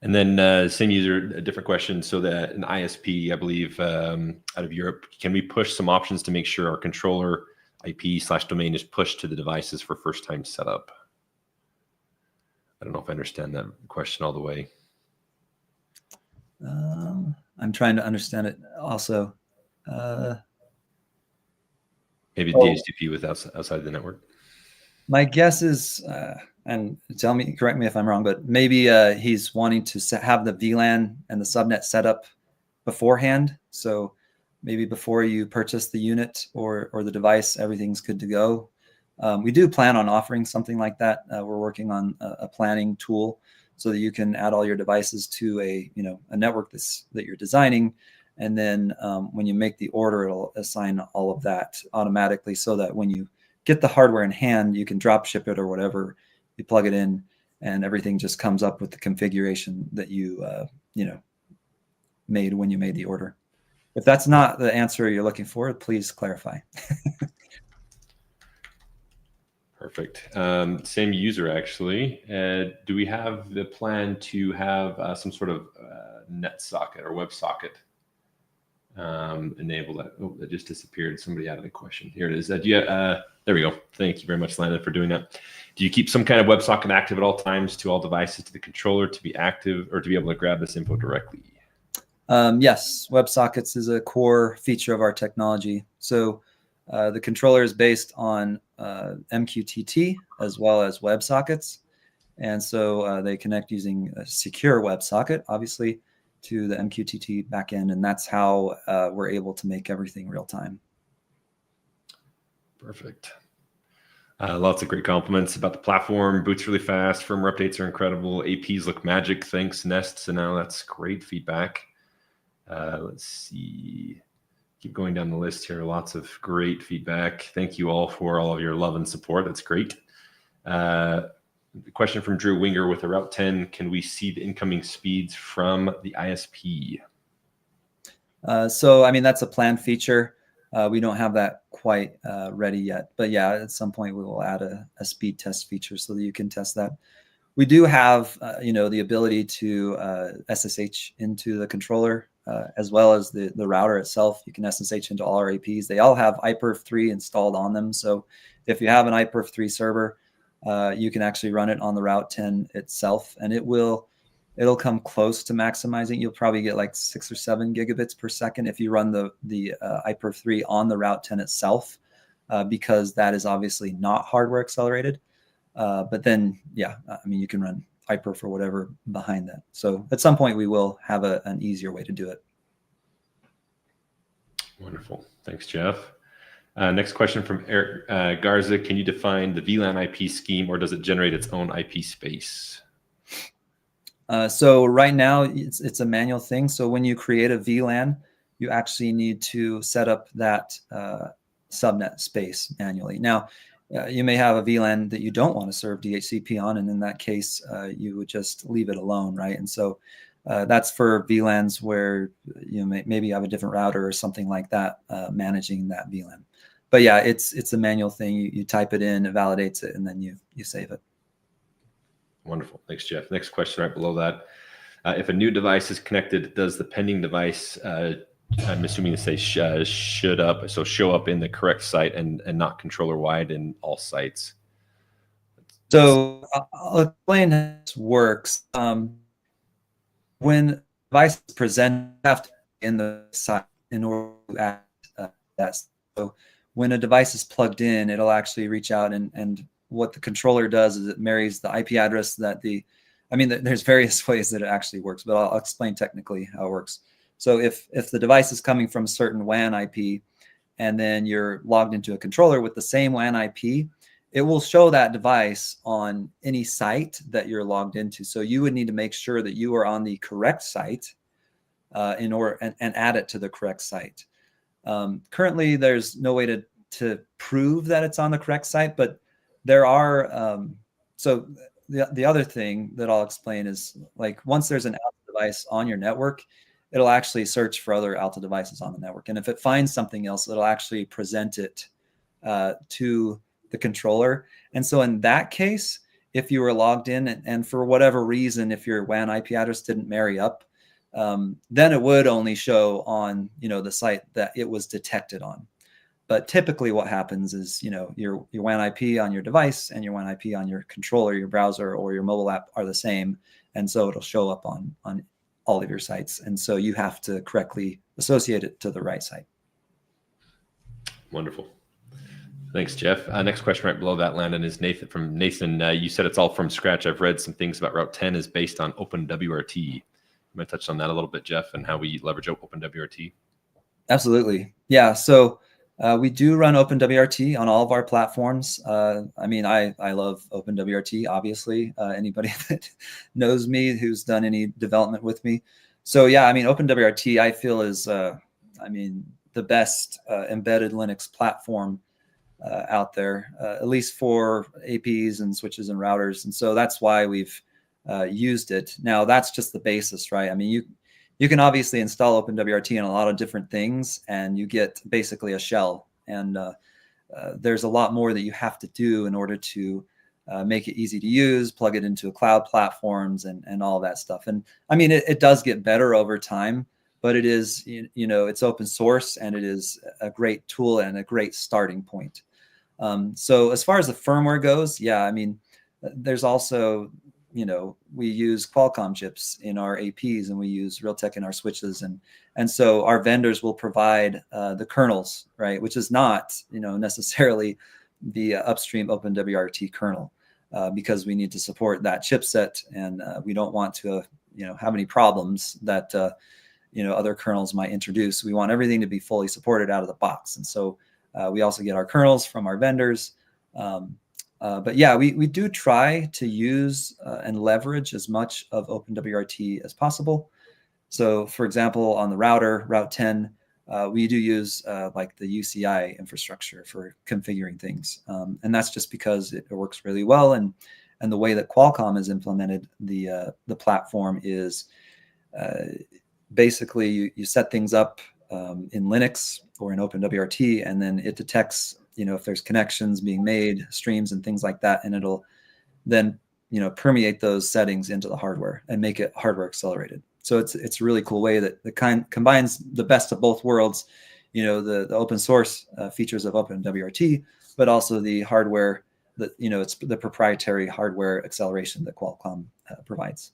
And then same user, a different question. So that an ISP, I believe, out of Europe, can we push some options to make sure our controller IP/domain is pushed to the devices for first-time setup? I don't know if I understand that question all the way. I'm trying to understand it also. Maybe DHCP with outside the network. My guess is, and correct me if I'm wrong, but maybe he's wanting to have the VLAN and the subnet set up beforehand. So maybe before you purchase the unit or the device, everything's good to go. We do plan on offering something like that. We're working on a planning tool so that you can add all your devices to a network that you're designing. And then when you make the order, it'll assign all of that automatically, so that when you get the hardware in hand, you can drop ship it or whatever. You plug it in, and everything just comes up with the configuration that you made when you made the order. If that's not the answer you're looking for, please clarify. Perfect. Same user, actually. Do we have the plan to have some sort of net socket or web socket enable that? Oh, that just disappeared. Somebody added a question. Here it is. There we go. Thank you very much, Landon, for doing that. Do you keep some kind of WebSocket active at all times to all devices to the controller to be active or to be able to grab this info directly? Yes, WebSockets is a core feature of our technology. So the controller is based on MQTT as well as WebSockets. And so they connect using a secure WebSocket, obviously, to the MQTT backend. And that's how we're able to make everything real time. Perfect. Lots of great compliments about the platform. Boots really fast. Firmware updates are incredible. APs look magic. Thanks, Nest. So now that's great feedback. Let's see. Keep going down the list here. Lots of great feedback. Thank you all for all of your love and support. That's great. The question from Drew Winger with a Route 10. Can we see the incoming speeds from the ISP? So, I mean, that's a planned feature. We don't have that quite ready yet. But yeah, at some point we will add a speed test feature so that you can test that. We do have, the ability to SSH into the controller as well as the router itself. You can SSH into all our APs. They all have iPerf3 installed on them. So if you have an iPerf3 server, you can actually run it on the Route 10 itself, and it'll come close to maximizing. You'll probably get like 6 or 7 gigabits per second if you run the iPerf3 on the Route 10 itself, because that is obviously not hardware accelerated. But then, yeah, I mean, you can run iPerf or whatever behind that. So at some point we will have an easier way to do it. Wonderful. Thanks, Jeff. Next question from Eric Garza. Can you define the VLAN IP scheme, or does it generate its own IP space? So right now it's a manual thing. So when you create a VLAN, you actually need to set up that subnet space manually. Now, you may have a VLAN that you don't want to serve DHCP on, and in that case, you would just leave it alone, right? And so that's for VLANs where you maybe you have a different router or something like that managing that VLAN. But yeah, it's a manual thing. You type it in, it validates it, and then you save it. Wonderful. Thanks, Jeff. Next question right below that. If a new device is connected, does the pending device, I'm assuming to say should up, so show up in the correct site and not controller wide in all sites? So I'll explain how this works. When device is presented, you have to be in the site in order to add that. So when a device is plugged in, it'll actually reach out and what the controller does is it marries the IP address that there's various ways that it actually works, but I'll explain technically how it works. So if the device is coming from a certain WAN IP and then you're logged into a controller with the same WAN IP, it will show that device on any site that you're logged into. So you would need to make sure that you are on the correct site in order and add it to the correct site. Currently, there's no way to prove that it's on the correct site, but there are. So the other thing that I'll explain is, like, once there's an Alta device on your network, it'll actually search for other Alta devices on the network. And if it finds something else, it'll actually present it to the controller. And so in that case, if you were logged in and for whatever reason, if your WAN IP address didn't marry up, then it would only show on the site that it was detected on. But typically what happens is, your WAN IP on your device and your WAN IP on your controller, your browser, or your mobile app are the same. And so it'll show up on all of your sites. And so you have to correctly associate it to the right site. Wonderful. Thanks, Jeff. Next question right below that, Landon, is Nathan from Nathan. You said it's all from scratch. I've read some things about Route 10 is based on OpenWRT. You might touch on that a little bit, Jeff, and how we leverage OpenWRT. Absolutely. Yeah. So We do run OpenWRT on all of our platforms. I mean, I love OpenWRT, obviously. Anybody that knows me who's done any development with me. So yeah, I mean, OpenWRT I feel is, I mean, the best embedded Linux platform out there, at least for APs and switches and routers. And so that's why we've used it. Now that's just the basis, right? I mean, you can obviously install OpenWRT in a lot of different things, and you get basically a shell. And there's a lot more that you have to do in order to make it easy to use, plug it into cloud platforms, and all that stuff. And I mean, it does get better over time, but it is, you know, it's open source, and it is a great tool and a great starting point. So as far as the firmware goes, yeah, I mean, there's also, you know, we use Qualcomm chips in our APs, and we use Realtek in our switches, and so our vendors will provide the kernels, right, which is not, you know, necessarily the upstream OpenWRT kernel, because we need to support that chipset, and we don't want to, you know, have any problems that you know, other kernels might introduce. We want everything to be fully supported out of the box, and so we also get our kernels from our vendors. But yeah, we do try to use and leverage as much of OpenWRT as possible. So for example, on the router, Route 10, we do use like the UCI infrastructure for configuring things. And that's just because it works really well. And the way that Qualcomm has implemented the platform is basically you set things up in Linux or in OpenWRT, and then it detects, you know, if there's connections being made, streams and things like that, and it'll then, you know, permeate those settings into the hardware and make it hardware accelerated. So it's a really cool way that combines the best of both worlds, you know, the open source features of OpenWRT, but also the hardware that, you know, it's the proprietary hardware acceleration that Qualcomm provides.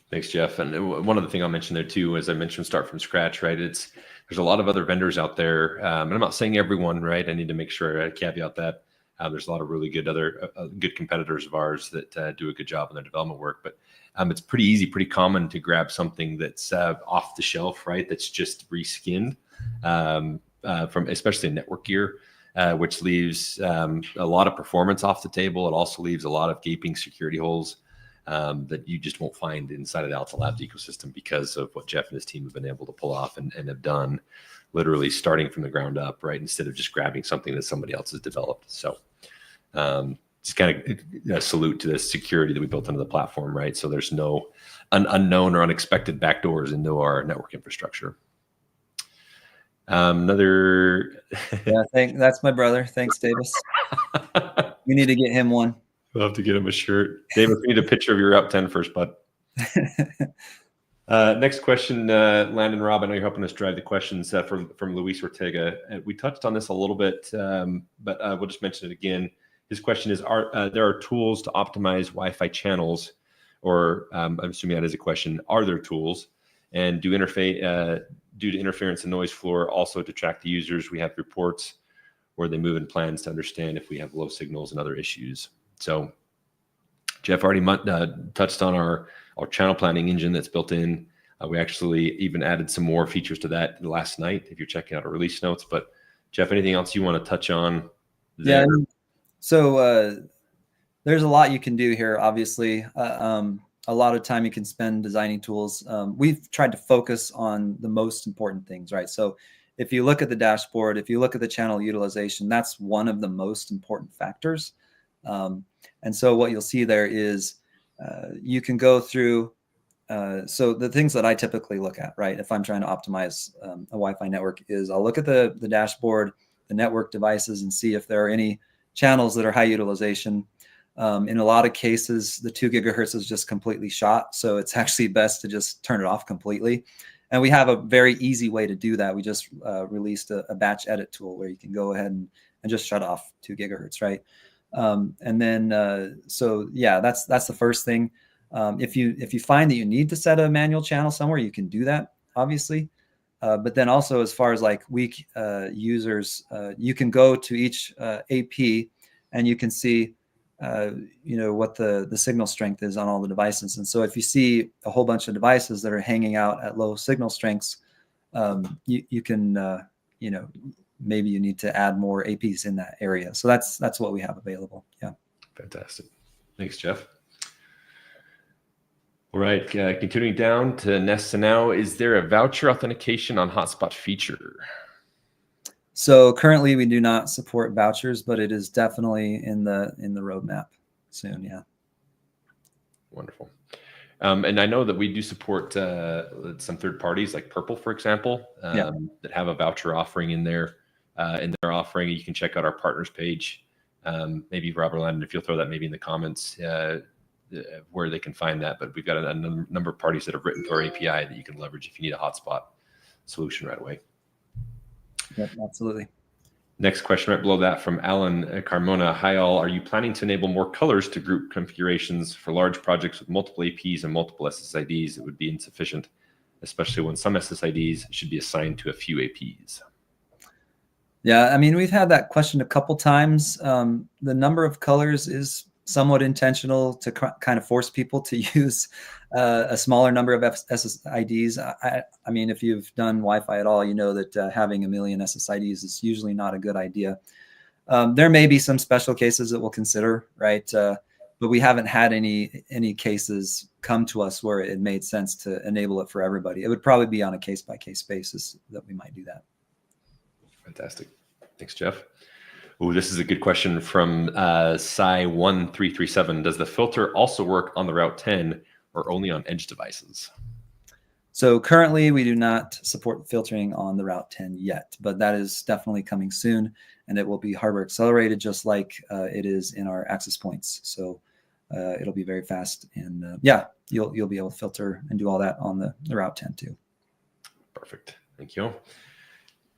Thanks, Jeff. And one other thing I'll mention there too, as I mentioned, start from scratch, right? There's a lot of other vendors out there, and I'm not saying everyone, right? I need to make sure I caveat that. There's a lot of really good other good competitors of ours that do a good job in their development work, but it's pretty easy, pretty common to grab something that's off the shelf, right? That's just reskinned from especially network gear, which leaves a lot of performance off the table. It also leaves a lot of gaping security holes that you just won't find inside of the Alta Labs ecosystem because of what Jeff and his team have been able to pull off and have done, literally starting from the ground up, right? Instead of just grabbing something that somebody else has developed. So just kind of a salute to the security that we built into the platform, right? So there's no unknown or unexpected backdoors into our network infrastructure. Another. Yeah, that's my brother. Thanks, Davis. We need to get him one. We'll have to get him a shirt. David, we need a picture of your Route 10 first, bud. Next question, Landon Rob. I know you're helping us drive the questions from Luis Ortega. We touched on this a little bit, but we'll just mention it again. His question is: there are tools to optimize Wi-Fi channels, or I'm assuming that is a question. Are there tools, and due to interference and noise floor also to track the users? We have reports where they move in plans to understand if we have low signals and other issues. So Jeff already touched on our channel planning engine that's built in. We actually even added some more features to that last night if you're checking out our release notes. But Jeff, anything else you want to touch on there? Yeah, so there's a lot you can do here, obviously. A lot of time you can spend designing tools. We've tried to focus on the most important things, right? So if you look at the dashboard, if you look at the channel utilization, that's one of the most important factors. And so what you'll see there is you can go through. So the things that I typically look at, right, if I'm trying to optimize a Wi-Fi network, is I'll look at the dashboard, the network devices, and see if there are any channels that are high utilization. In a lot of cases, the 2 gigahertz is just completely shot. So it's actually best to just turn it off completely. And we have a very easy way to do that. We just released a batch edit tool where you can go ahead and just shut off 2 gigahertz, right? And then, so yeah, that's the first thing. If you find that you need to set a manual channel somewhere, you can do that, obviously. But then also, as far as like weak users, you can go to each AP and you can see, you know, what the signal strength is on all the devices. And so if you see a whole bunch of devices that are hanging out at low signal strengths, you can maybe you need to add more APs in that area. So that's what we have available. Yeah. Fantastic. Thanks, Jeff. All right, continuing down to Nesta now. Is there a voucher authentication on Hotspot feature? So currently we do not support vouchers, but it is definitely in the roadmap soon. Yeah. Wonderful. And I know that we do support some third parties like Purple, for example, that have a voucher offering in their offering. You can check out our partners page. Maybe Robert Landon, if you'll throw that maybe in the comments where they can find that. But we've got a number of parties that have written to our API that you can leverage if you need a Hotspot solution right away. Yep, absolutely. Next question right below that from Alan Carmona. Hi all, are you planning to enable more colors to group configurations for large projects with multiple APs and multiple SSIDs? It would be insufficient, especially when some SSIDs should be assigned to a few APs. Yeah, I mean, we've had that question a couple times. The number of colors is somewhat intentional to kind of force people to use a smaller number of SSIDs. I mean, if you've done Wi-Fi at all, you know that having a million SSIDs is usually not a good idea. There may be some special cases that we'll consider, right? But we haven't had any cases come to us where it made sense to enable it for everybody. It would probably be on a case-by-case basis that we might do that. Fantastic. Thanks, Jeff. Oh, this is a good question from Sai1337. Does the filter also work on the Route 10 or only on edge devices? So currently we do not support filtering on the Route 10 yet, but that is definitely coming soon, and it will be hardware accelerated just like it is in our access points. So it'll be very fast, and yeah, you'll be able to filter and do all that on the Route 10 too. Perfect. Thank you.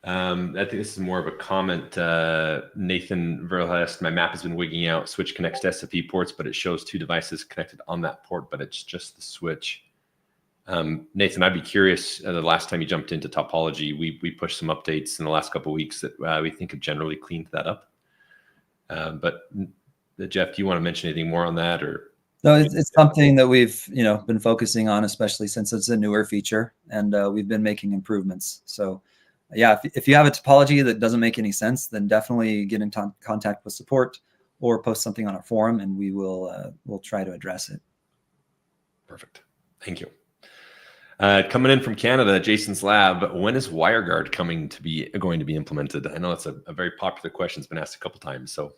I think this is more of a comment. Nathan Verhulst, my map has been wigging out. Switch connects to SFP ports, but it shows two devices connected on that port, but it's just the switch. Nathan, I'd be curious, the last time you jumped into topology, we pushed some updates in the last couple of weeks that we think have generally cleaned that up. But Jeff, do you want to mention anything more on that? Or no, it's something that we've been focusing on, especially since it's a newer feature, and we've been making improvements. So yeah, if you have a topology that doesn't make any sense, then definitely get in contact with support or post something on our forum, and we'll try to address it. Perfect. Thank you. Coming in from Canada, Jason's Lab. When is WireGuard going to be implemented? I know it's a very popular question. It's been asked a couple times. So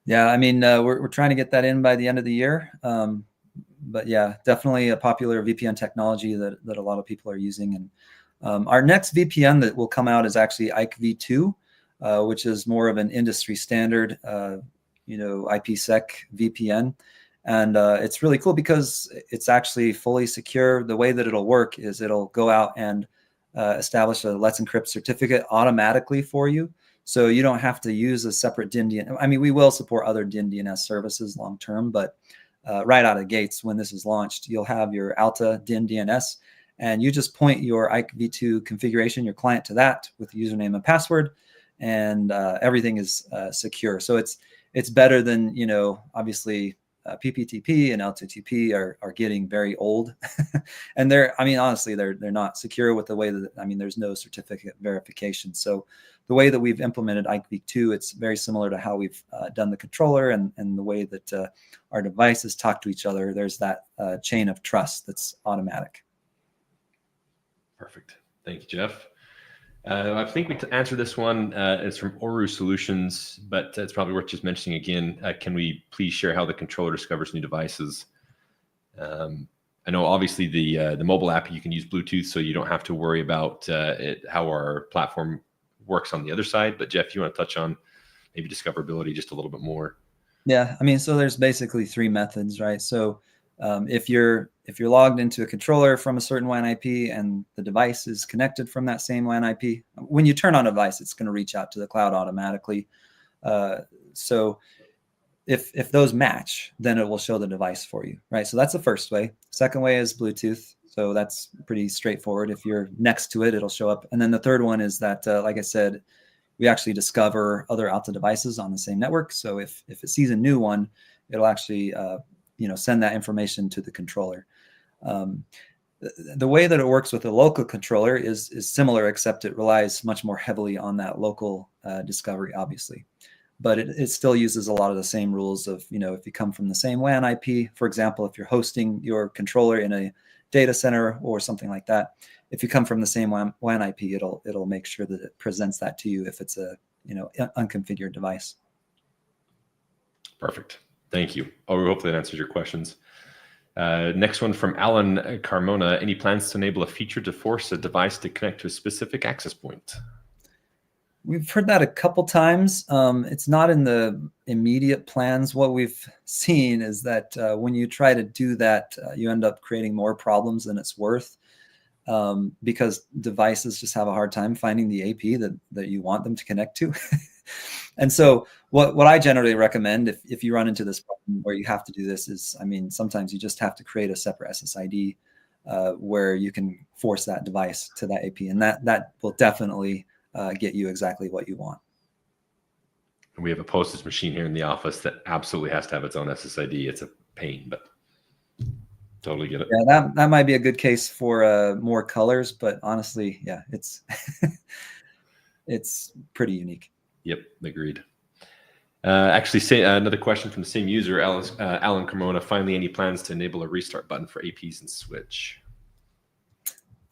yeah, I mean, we're trying to get that in by the end of the year. But yeah, definitely a popular VPN technology that a lot of people are using. And our next VPN that will come out is actually IKV2, which is more of an industry standard, IPsec VPN. And it's really cool because it's actually fully secure. The way that it'll work is it'll go out and establish a Let's Encrypt certificate automatically for you. So you don't have to use a separate DIN DNS. I mean, we will support other DIN DNS services long term, but right out of the gates, when this is launched, you'll have your Alta DIN DNS, and you just point your IKV2 configuration, your client, to that with username and password, and everything is secure. So it's better than, obviously PPTP and L2TP are getting very old, and honestly, they're not secure with the way that, there's no certificate verification. So the way that we've implemented IKV2, it's very similar to how we've done the controller and the way that our devices talk to each other. There's that chain of trust that's automatic. Perfect. Thank you, Jeff. I think we answered this one. It's from Oru Solutions, but it's probably worth just mentioning again. Can we please share how the controller discovers new devices? I know obviously the mobile app, you can use Bluetooth, so you don't have to worry about how our platform works on the other side. But Jeff, you want to touch on maybe discoverability just a little bit more? Yeah, so there's basically three methods, right? So if you're logged into a controller from a certain WAN IP and the device is connected from that same WAN IP, when you turn on a device, it's going to reach out to the cloud automatically. So if those match, then it will show the device for you, right? So that's the first way. Second way is Bluetooth. So that's pretty straightforward. If you're next to it, it'll show up. And then the third one is that, like I said, we actually discover other Alta devices on the same network. So if it sees a new one, it'll actually send that information to the controller. the way that it works with a local controller is similar, except it relies much more heavily on that local discovery, obviously. But it still uses a lot of the same rules of, if you come from the same WAN IP, for example, if you're hosting your controller in a data center or something like that, if you come from the same WAN IP, it'll make sure that it presents that to you if it's a unconfigured device. Perfect. Thank you. Oh, hopefully that answers your questions. Next one from Alan Carmona. Any plans to enable a feature to force a device to connect to a specific access point? We've heard that a couple times. It's not in the immediate plans. What we've seen is that when you try to do that, you end up creating more problems than it's worth, because devices just have a hard time finding the AP that you want them to connect to. And so what I generally recommend, if you run into this problem where you have to do this, is, sometimes you just have to create a separate SSID where you can force that device to that AP, and that will definitely get you exactly what you want. And we have a postage machine here in the office that absolutely has to have its own SSID. It's a pain, but totally get it. Yeah, that might be a good case for more colors, but honestly, yeah, it's it's pretty unique. Yep, agreed. Actually, another question from the same user, Alan Carmona. Finally, any plans to enable a restart button for APs and switch?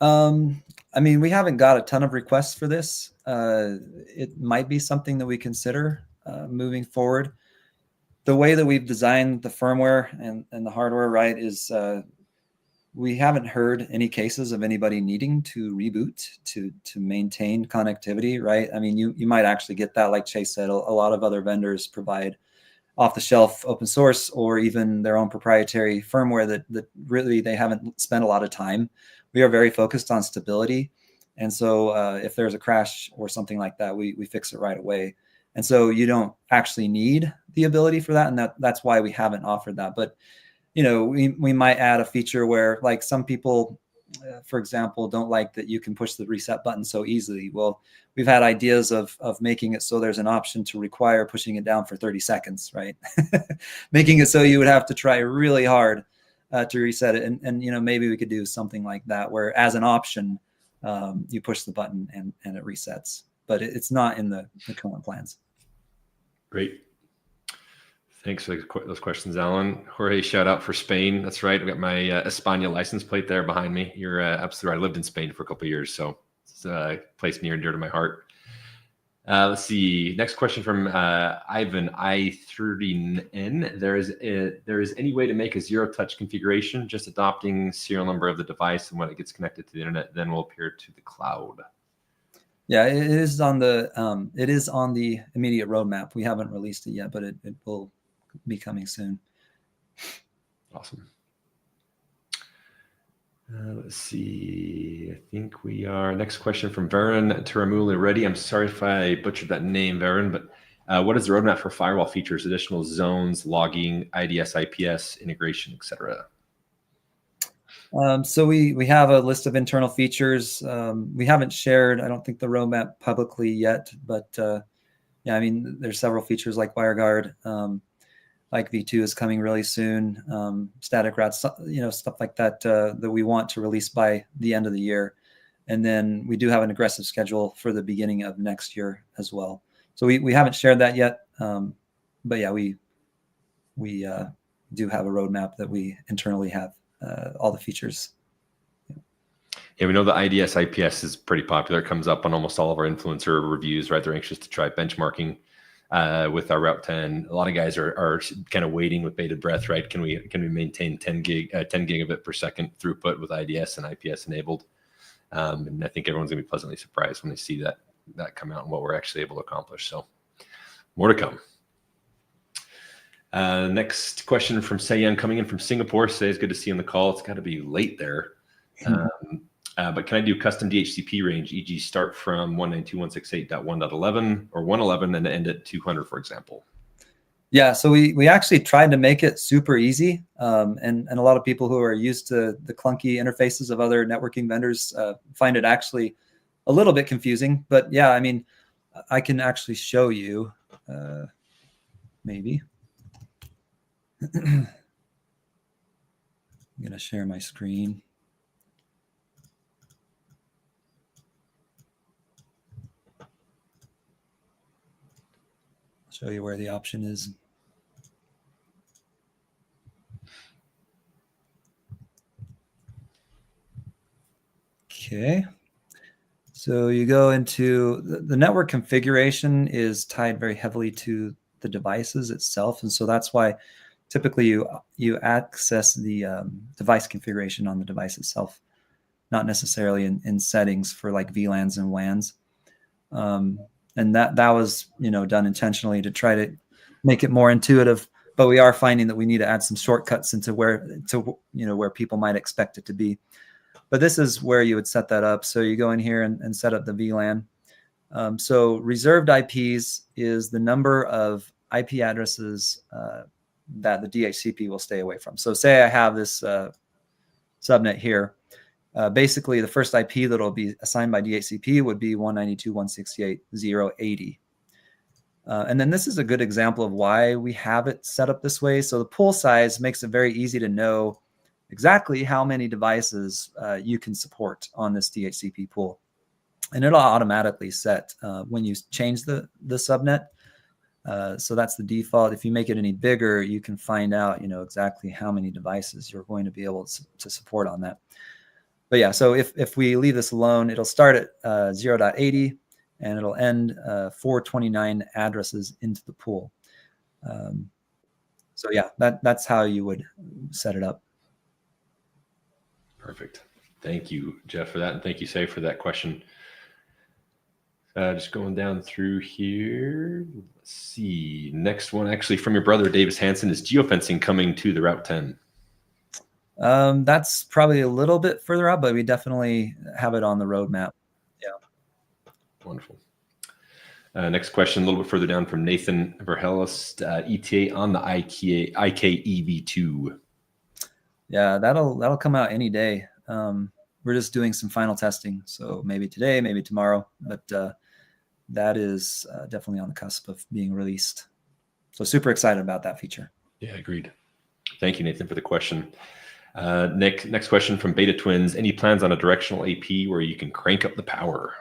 We haven't got a ton of requests for this. It might be something that we consider moving forward. The way that we've designed the firmware and the hardware, right, is we haven't heard any cases of anybody needing to reboot to maintain connectivity, right? You might actually get that, like Chase said. A lot of other vendors provide off-the-shelf open source or even their own proprietary firmware that really they haven't spent a lot of time. We are very focused on stability. And so if there's a crash or something like that, we fix it right away. And so you don't actually need the ability for that. And that's why we haven't offered that. But, we might add a feature where, like, some people, for example, don't like that you can push the reset button so easily. Well, we've had ideas of making it so there's an option to require pushing it down for 30 seconds, right? Making it so you would have to try really hard to reset it. And maybe we could do something like that, where as an option, you push the button and it resets. But it's not in the current plans. Great. Thanks for those questions, Alan. Jorge, shout out for Spain. That's right. I've got my España license plate there behind me. You're absolutely right. I lived in Spain for a couple of years, so it's a place near and dear to my heart. Let's see. Next question from Ivan I30N. There is any way to make a zero-touch configuration, just adopting serial number of the device, and when it gets connected to the internet, then will appear to the cloud? Yeah, it is on the immediate roadmap. We haven't released it yet, but it will be coming soon. Awesome. Let's see. I think we are. Next question from Varun Tiramula Reddy. I'm sorry if I butchered that name, Varun, but what is the roadmap for firewall features, additional zones, logging, IDS, IPS, integration, etc.? So we have a list of internal features. We haven't shared, I don't think, the roadmap publicly yet, but yeah, there's several features like WireGuard, like V2 is coming really soon, static routes, stuff like that that we want to release by the end of the year. And then we do have an aggressive schedule for the beginning of next year as well. So we haven't shared that yet, but yeah, we do have a roadmap that we internally have all the features. Yeah, we know the IDS IPS is pretty popular. It comes up on almost all of our influencer reviews, right? They're anxious to try benchmarking with our Route 10. A lot of guys are kind of waiting with bated breath, right? Can we maintain 10 gigabit per second throughput with IDS and IPS enabled? And I think everyone's gonna be pleasantly surprised when they see that come out and what we're actually able to accomplish. So more to come. Next question from Sayan coming in from Singapore. Say it's good to see you on the call. It's got to be late there. But can I do custom DHCP range, e.g. start from 192.168.1.11 or 111 and end at 200, for example? Yeah, so we actually tried to make it super easy. And a lot of people who are used to the clunky interfaces of other networking vendors find it actually a little bit confusing. But yeah, I can actually show you maybe. I'm going to share my screen. show you where the option is. Okay. So you go into the network configuration is tied very heavily to the devices itself. And so that's why typically you access the device configuration on the device itself, not necessarily in settings for like VLANs and WANs. And that was, done intentionally to try to make it more intuitive. But we are finding that we need to add some shortcuts into where people might expect it to be. But this is where you would set that up. So you go in here and set up the VLAN. So reserved IPs is the number of IP addresses that the DHCP will stay away from. So say I have this subnet here. Basically, the first IP that will be assigned by DHCP would be 192.168.0.80. And then this is a good example of why we have it set up this way. So the pool size makes it very easy to know exactly how many devices you can support on this DHCP pool. And it'll automatically set when you change the subnet. So that's the default. If you make it any bigger, you can find out, exactly how many devices you're going to be able to support on that. But yeah, so if we leave this alone, it'll start at 0.80 and it'll end 429 addresses into the pool. So yeah, that's how you would set it up. Perfect. Thank you, Jeff, for that. And thank you, Say, for that question. Just going down through here. Let's see. Next one, actually, from your brother, Davis Hansen, is geofencing coming to the Route 10? That's probably a little bit further out, but we definitely have it on the roadmap. Yeah. Wonderful. Next question, a little bit further down from Nathan Verhelst, ETA on the IKEV2. Yeah, that'll come out any day. We're just doing some final testing, so maybe today, maybe tomorrow, but that is definitely on the cusp of being released. So super excited about that feature. Yeah, agreed. Thank you, Nathan, for the question. Nick, next question from Beta Twins. Any plans on a directional AP where you can crank up the power?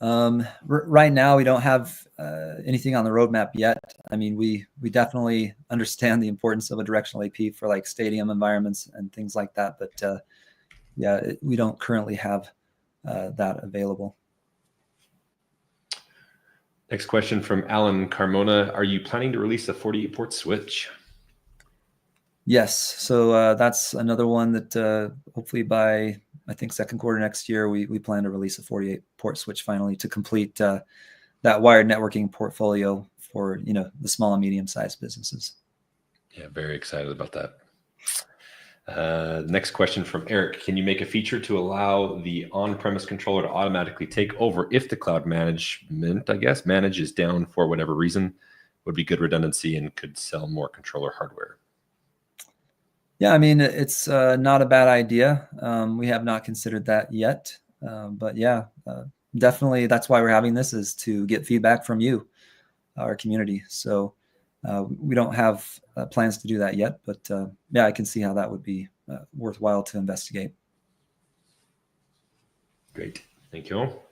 Right now, we don't have anything on the roadmap yet. I mean, we definitely understand the importance of a directional AP for like stadium environments and things like that. But yeah, we don't currently have that available. Next question from Alan Carmona. Are you planning to release a 48-port switch? Yes. So that's another one that hopefully by, I think, second quarter next year, we plan to release a 48-port switch finally to complete that wired networking portfolio for, the small and medium-sized businesses. Yeah, very excited about that. Next question from Eric. Can you make a feature to allow the on-premise controller to automatically take over if the cloud manage is down for whatever reason? Would be good redundancy and could sell more controller hardware. Yeah, I mean, it's not a bad idea. We have not considered that yet. But yeah, definitely that's why we're having this, is to get feedback from you, our community. So we don't have plans to do that yet, but yeah, I can see how that would be worthwhile to investigate. Great. Thank you all.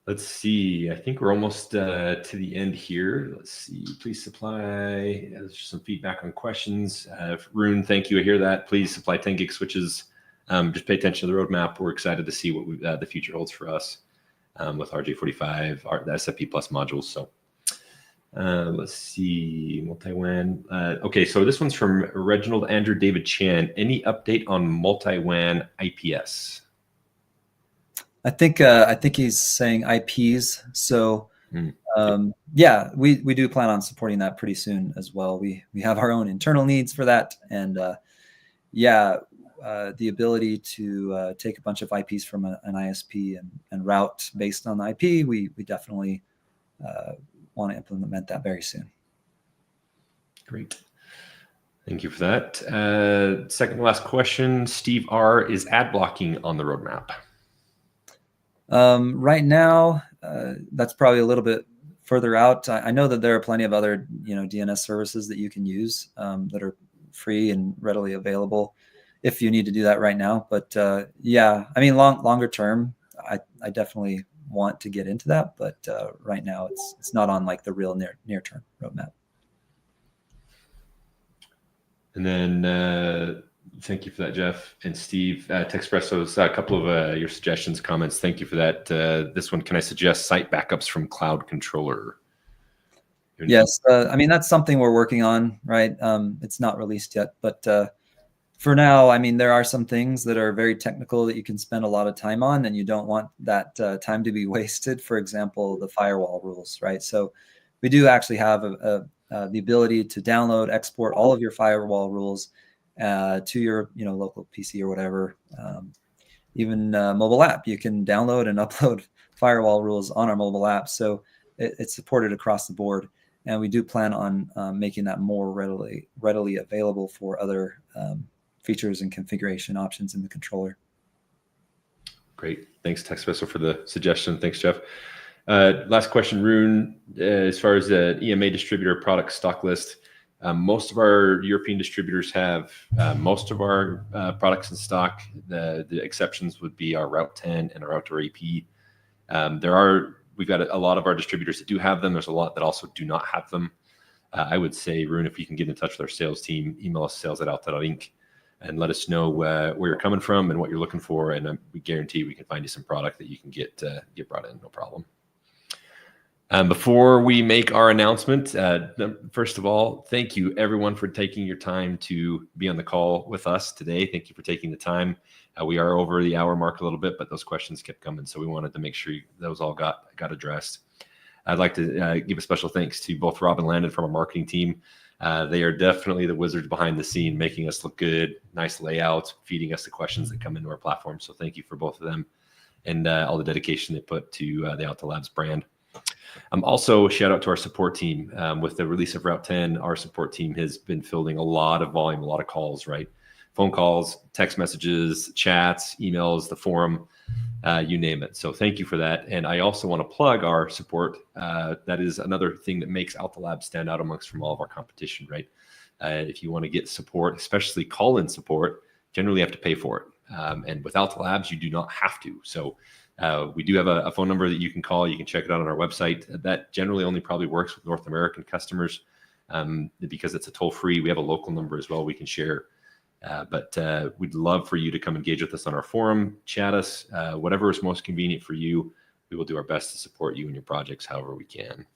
Let's see. I think we're almost to the end here. Let's see. Please supply some feedback on questions. Rune, thank you. I hear that. Please supply 10 gig switches. Just pay attention to the roadmap. We're excited to see what the future holds for us with RJ45, the SFP Plus modules. So let's see. Multi-WAN. Okay, so this one's from Reginald Andrew David Chan. Any update on multi-WAN IPS? I think he's saying IPs. So yeah, we do plan on supporting that pretty soon as well. We have our own internal needs for that, and yeah, the ability to take a bunch of IPs from an ISP and route based on the IP, we definitely want to implement that very soon. Great. Thank you for that. Second to last question, Steve R. Is ad blocking on the roadmap? Right now, that's probably a little bit further out. I know that there are plenty of other, DNS services that you can use that are free and readily available if you need to do that right now. But yeah, I mean, longer term, I definitely want to get into that, but right now it's not on like the real near term roadmap. And then thank you for that, Jeff and Steve. Texpresso, a couple of your suggestions, comments. Thank you for that. This one, can I suggest site backups from Cloud Controller? Yes, I mean, that's something we're working on, right? It's not released yet, but for now, I mean, there are some things that are very technical that you can spend a lot of time on, and you don't want that time to be wasted. For example, the firewall rules, right? So we do actually have the ability to download, export all of your firewall rules to your local PC or whatever. Even mobile app, you can download and upload firewall rules on our mobile app. So it's supported across the board. And we do plan on making that more readily available for other features and configuration options in the controller. Great. Thanks, TechSpecial, for the suggestion. Thanks, Jeff. Last question, Rune. As far as the EMA distributor product stock list, most of our European distributors have most of our products in stock. The exceptions would be our Route 10 and our Outdoor AP. We've got a lot of our distributors that do have them. There's a lot that also do not have them. I would say, Rune, if you can get in touch with our sales team, email us sales@alta.inc and let us know where you're coming from and what you're looking for. And we guarantee we can find you some product that you can get brought in, no problem. Before we make our announcement, first of all, thank you everyone for taking your time to be on the call with us today. Thank you for taking the time. We are over the hour mark a little bit, but those questions kept coming, so we wanted to make sure those all got addressed. I'd like to give a special thanks to both Rob and Landon from our marketing team. They are definitely the wizards behind the scene, making us look good, nice layout, feeding us the questions that come into our platform. So thank you for both of them and all the dedication they put to the Alta Labs brand. Also, shout out to our support team. With the release of Route 10, our support team has been fielding a lot of volume, a lot of calls, right? Phone calls, text messages, chats, emails, the forum, you name it. So thank you for that. And I also want to plug our support. That is another thing that makes Alta Labs stand out amongst from all of our competition, right? If you want to get support, especially call-in support, generally you have to pay for it. And with Alta Labs, you do not have to. So we do have a phone number that you can call. You can check it out on our website. That generally only probably works with North American customers because it's a toll-free. We have a local number as well we can share. But we'd love for you to come engage with us on our forum, chat us, whatever is most convenient for you. We will do our best to support you in your projects however we can.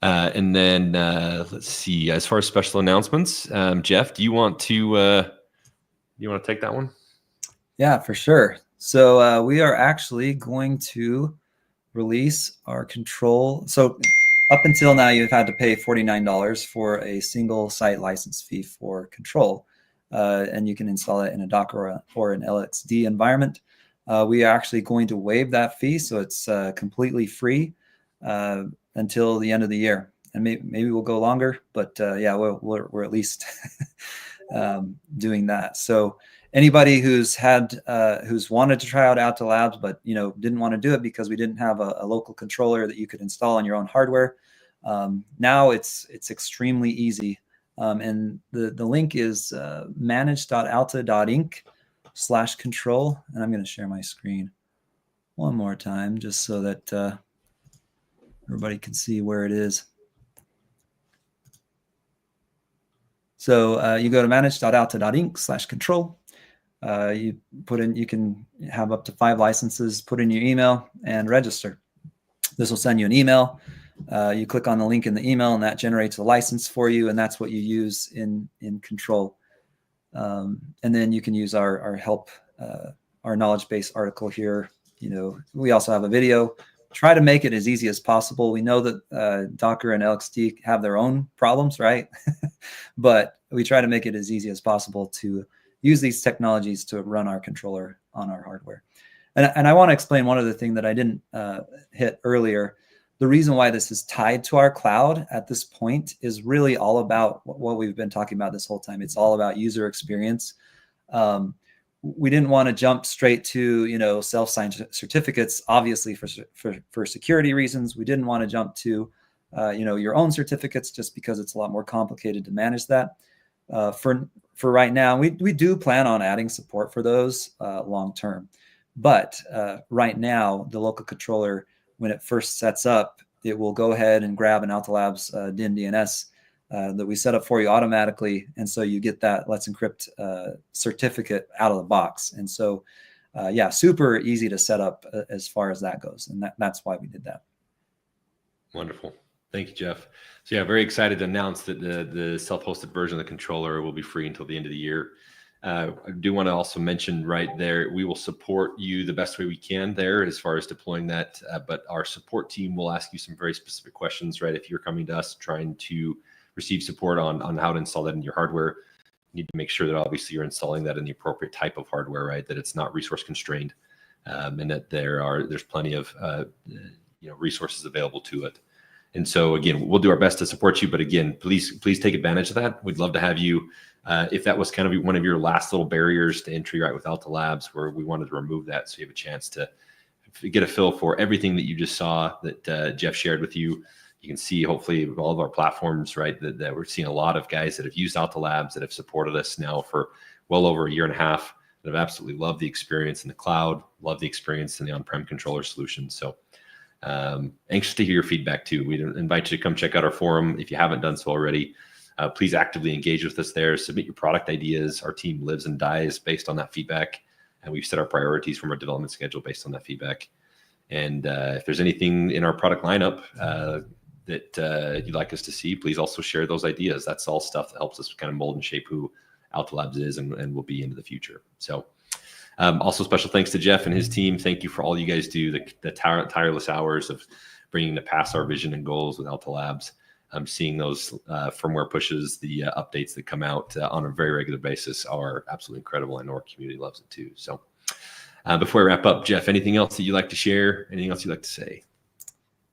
And then let's see, as far as special announcements, Jeff, do you want to take that one? Yeah, for sure. So we are actually going to release our control. So up until now, you've had to pay $49 for a single site license fee for control, and you can install it in a Docker or an LXD environment. We are actually going to waive that fee, so it's completely free until the end of the year, and maybe we'll go longer, but yeah, we're at least doing that. So anybody who's wanted to try out Alta Labs, but didn't want to do it because we didn't have a local controller that you could install on your own hardware, now it's extremely easy. And the link is manage.alta.inc/control. And I'm going to share my screen one more time just so that everybody can see where it is. So you go to manage.alta.inc/control. You can have up to 5 licenses, put in your email and register. This will send you an email. You click on the link in the email and that generates a license for you. And that's what you use in control. And then you can use our help, our knowledge base article here. We also have a video. Try to make it as easy as possible. We know that Docker and LXD have their own problems, right? But we try to make it as easy as possible to use these technologies to run our controller on our hardware. And I want to explain one other thing that I didn't hit earlier. The reason why this is tied to our cloud at this point is really all about what we've been talking about this whole time. It's all about user experience. We didn't want to jump straight to self-signed certificates, obviously for security reasons. We didn't want to jump to your own certificates just because it's a lot more complicated to manage that. For right now, we do plan on adding support for those long term, But right now, the local controller, when it first sets up, it will go ahead and grab an Alta Labs DIN DNS that we set up for you automatically. And so you get that Let's Encrypt certificate out of the box. And so, yeah, super easy to set up as far as that goes. And that's why we did that. Wonderful. Thank you, Jeff. So yeah, very excited to announce that the self-hosted version of the controller will be free until the end of the year. I do want to also mention right there, we will support you the best way we can there as far as deploying that. But our support team will ask you some very specific questions, right? If you're coming to us trying to receive support on how to install that in your hardware, you need to make sure that obviously you're installing that in the appropriate type of hardware, right? That it's not resource constrained, and that there's plenty of resources available to it. And so again, we'll do our best to support you, but again, please take advantage of that. We'd love to have you. If that was kind of one of your last little barriers to entry, right, with Alta Labs, where we wanted to remove that, so you have a chance to get a feel for everything that you just saw that Jeff shared with you. You can see hopefully all of our platforms, right, that we're seeing a lot of guys that have used Alta Labs that have supported us now for well over a year and a half, that have absolutely loved the experience in the cloud, love the experience in the on-prem controller solution. So anxious to hear your feedback too. We invite you to come check out our forum if you haven't done so already. Please actively engage with us there. Submit your product ideas. Our team lives and dies based on that feedback, and we've set our priorities from our development schedule based on that feedback. And if there's anything in our product lineup that you'd like us to see, please also share those ideas. That's all stuff that helps us kind of mold and shape who Alta Labs is and will be into the future. So also special thanks to Jeff and his team. Thank you for all you guys do, the tireless hours of bringing to pass our vision and goals with Alta Labs. I'm seeing those firmware pushes, the updates that come out on a very regular basis are absolutely incredible. I know our community loves it too. So before I wrap up, Jeff, anything else that you'd like to share? Anything else you'd like to say?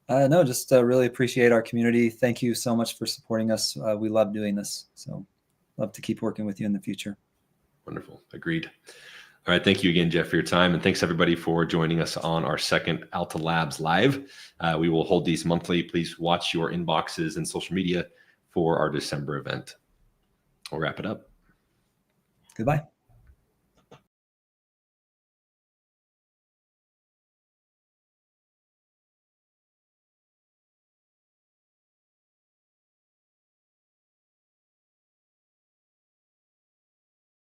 No, just really appreciate our community. Thank you so much for supporting us. We love doing this. So love to keep working with you in the future. Wonderful. Agreed. All right. Thank you again, Jeff, for your time. And thanks everybody for joining us on our second Alta Labs Live. We will hold these monthly. Please watch your inboxes and social media for our December event. We'll wrap it up. Goodbye.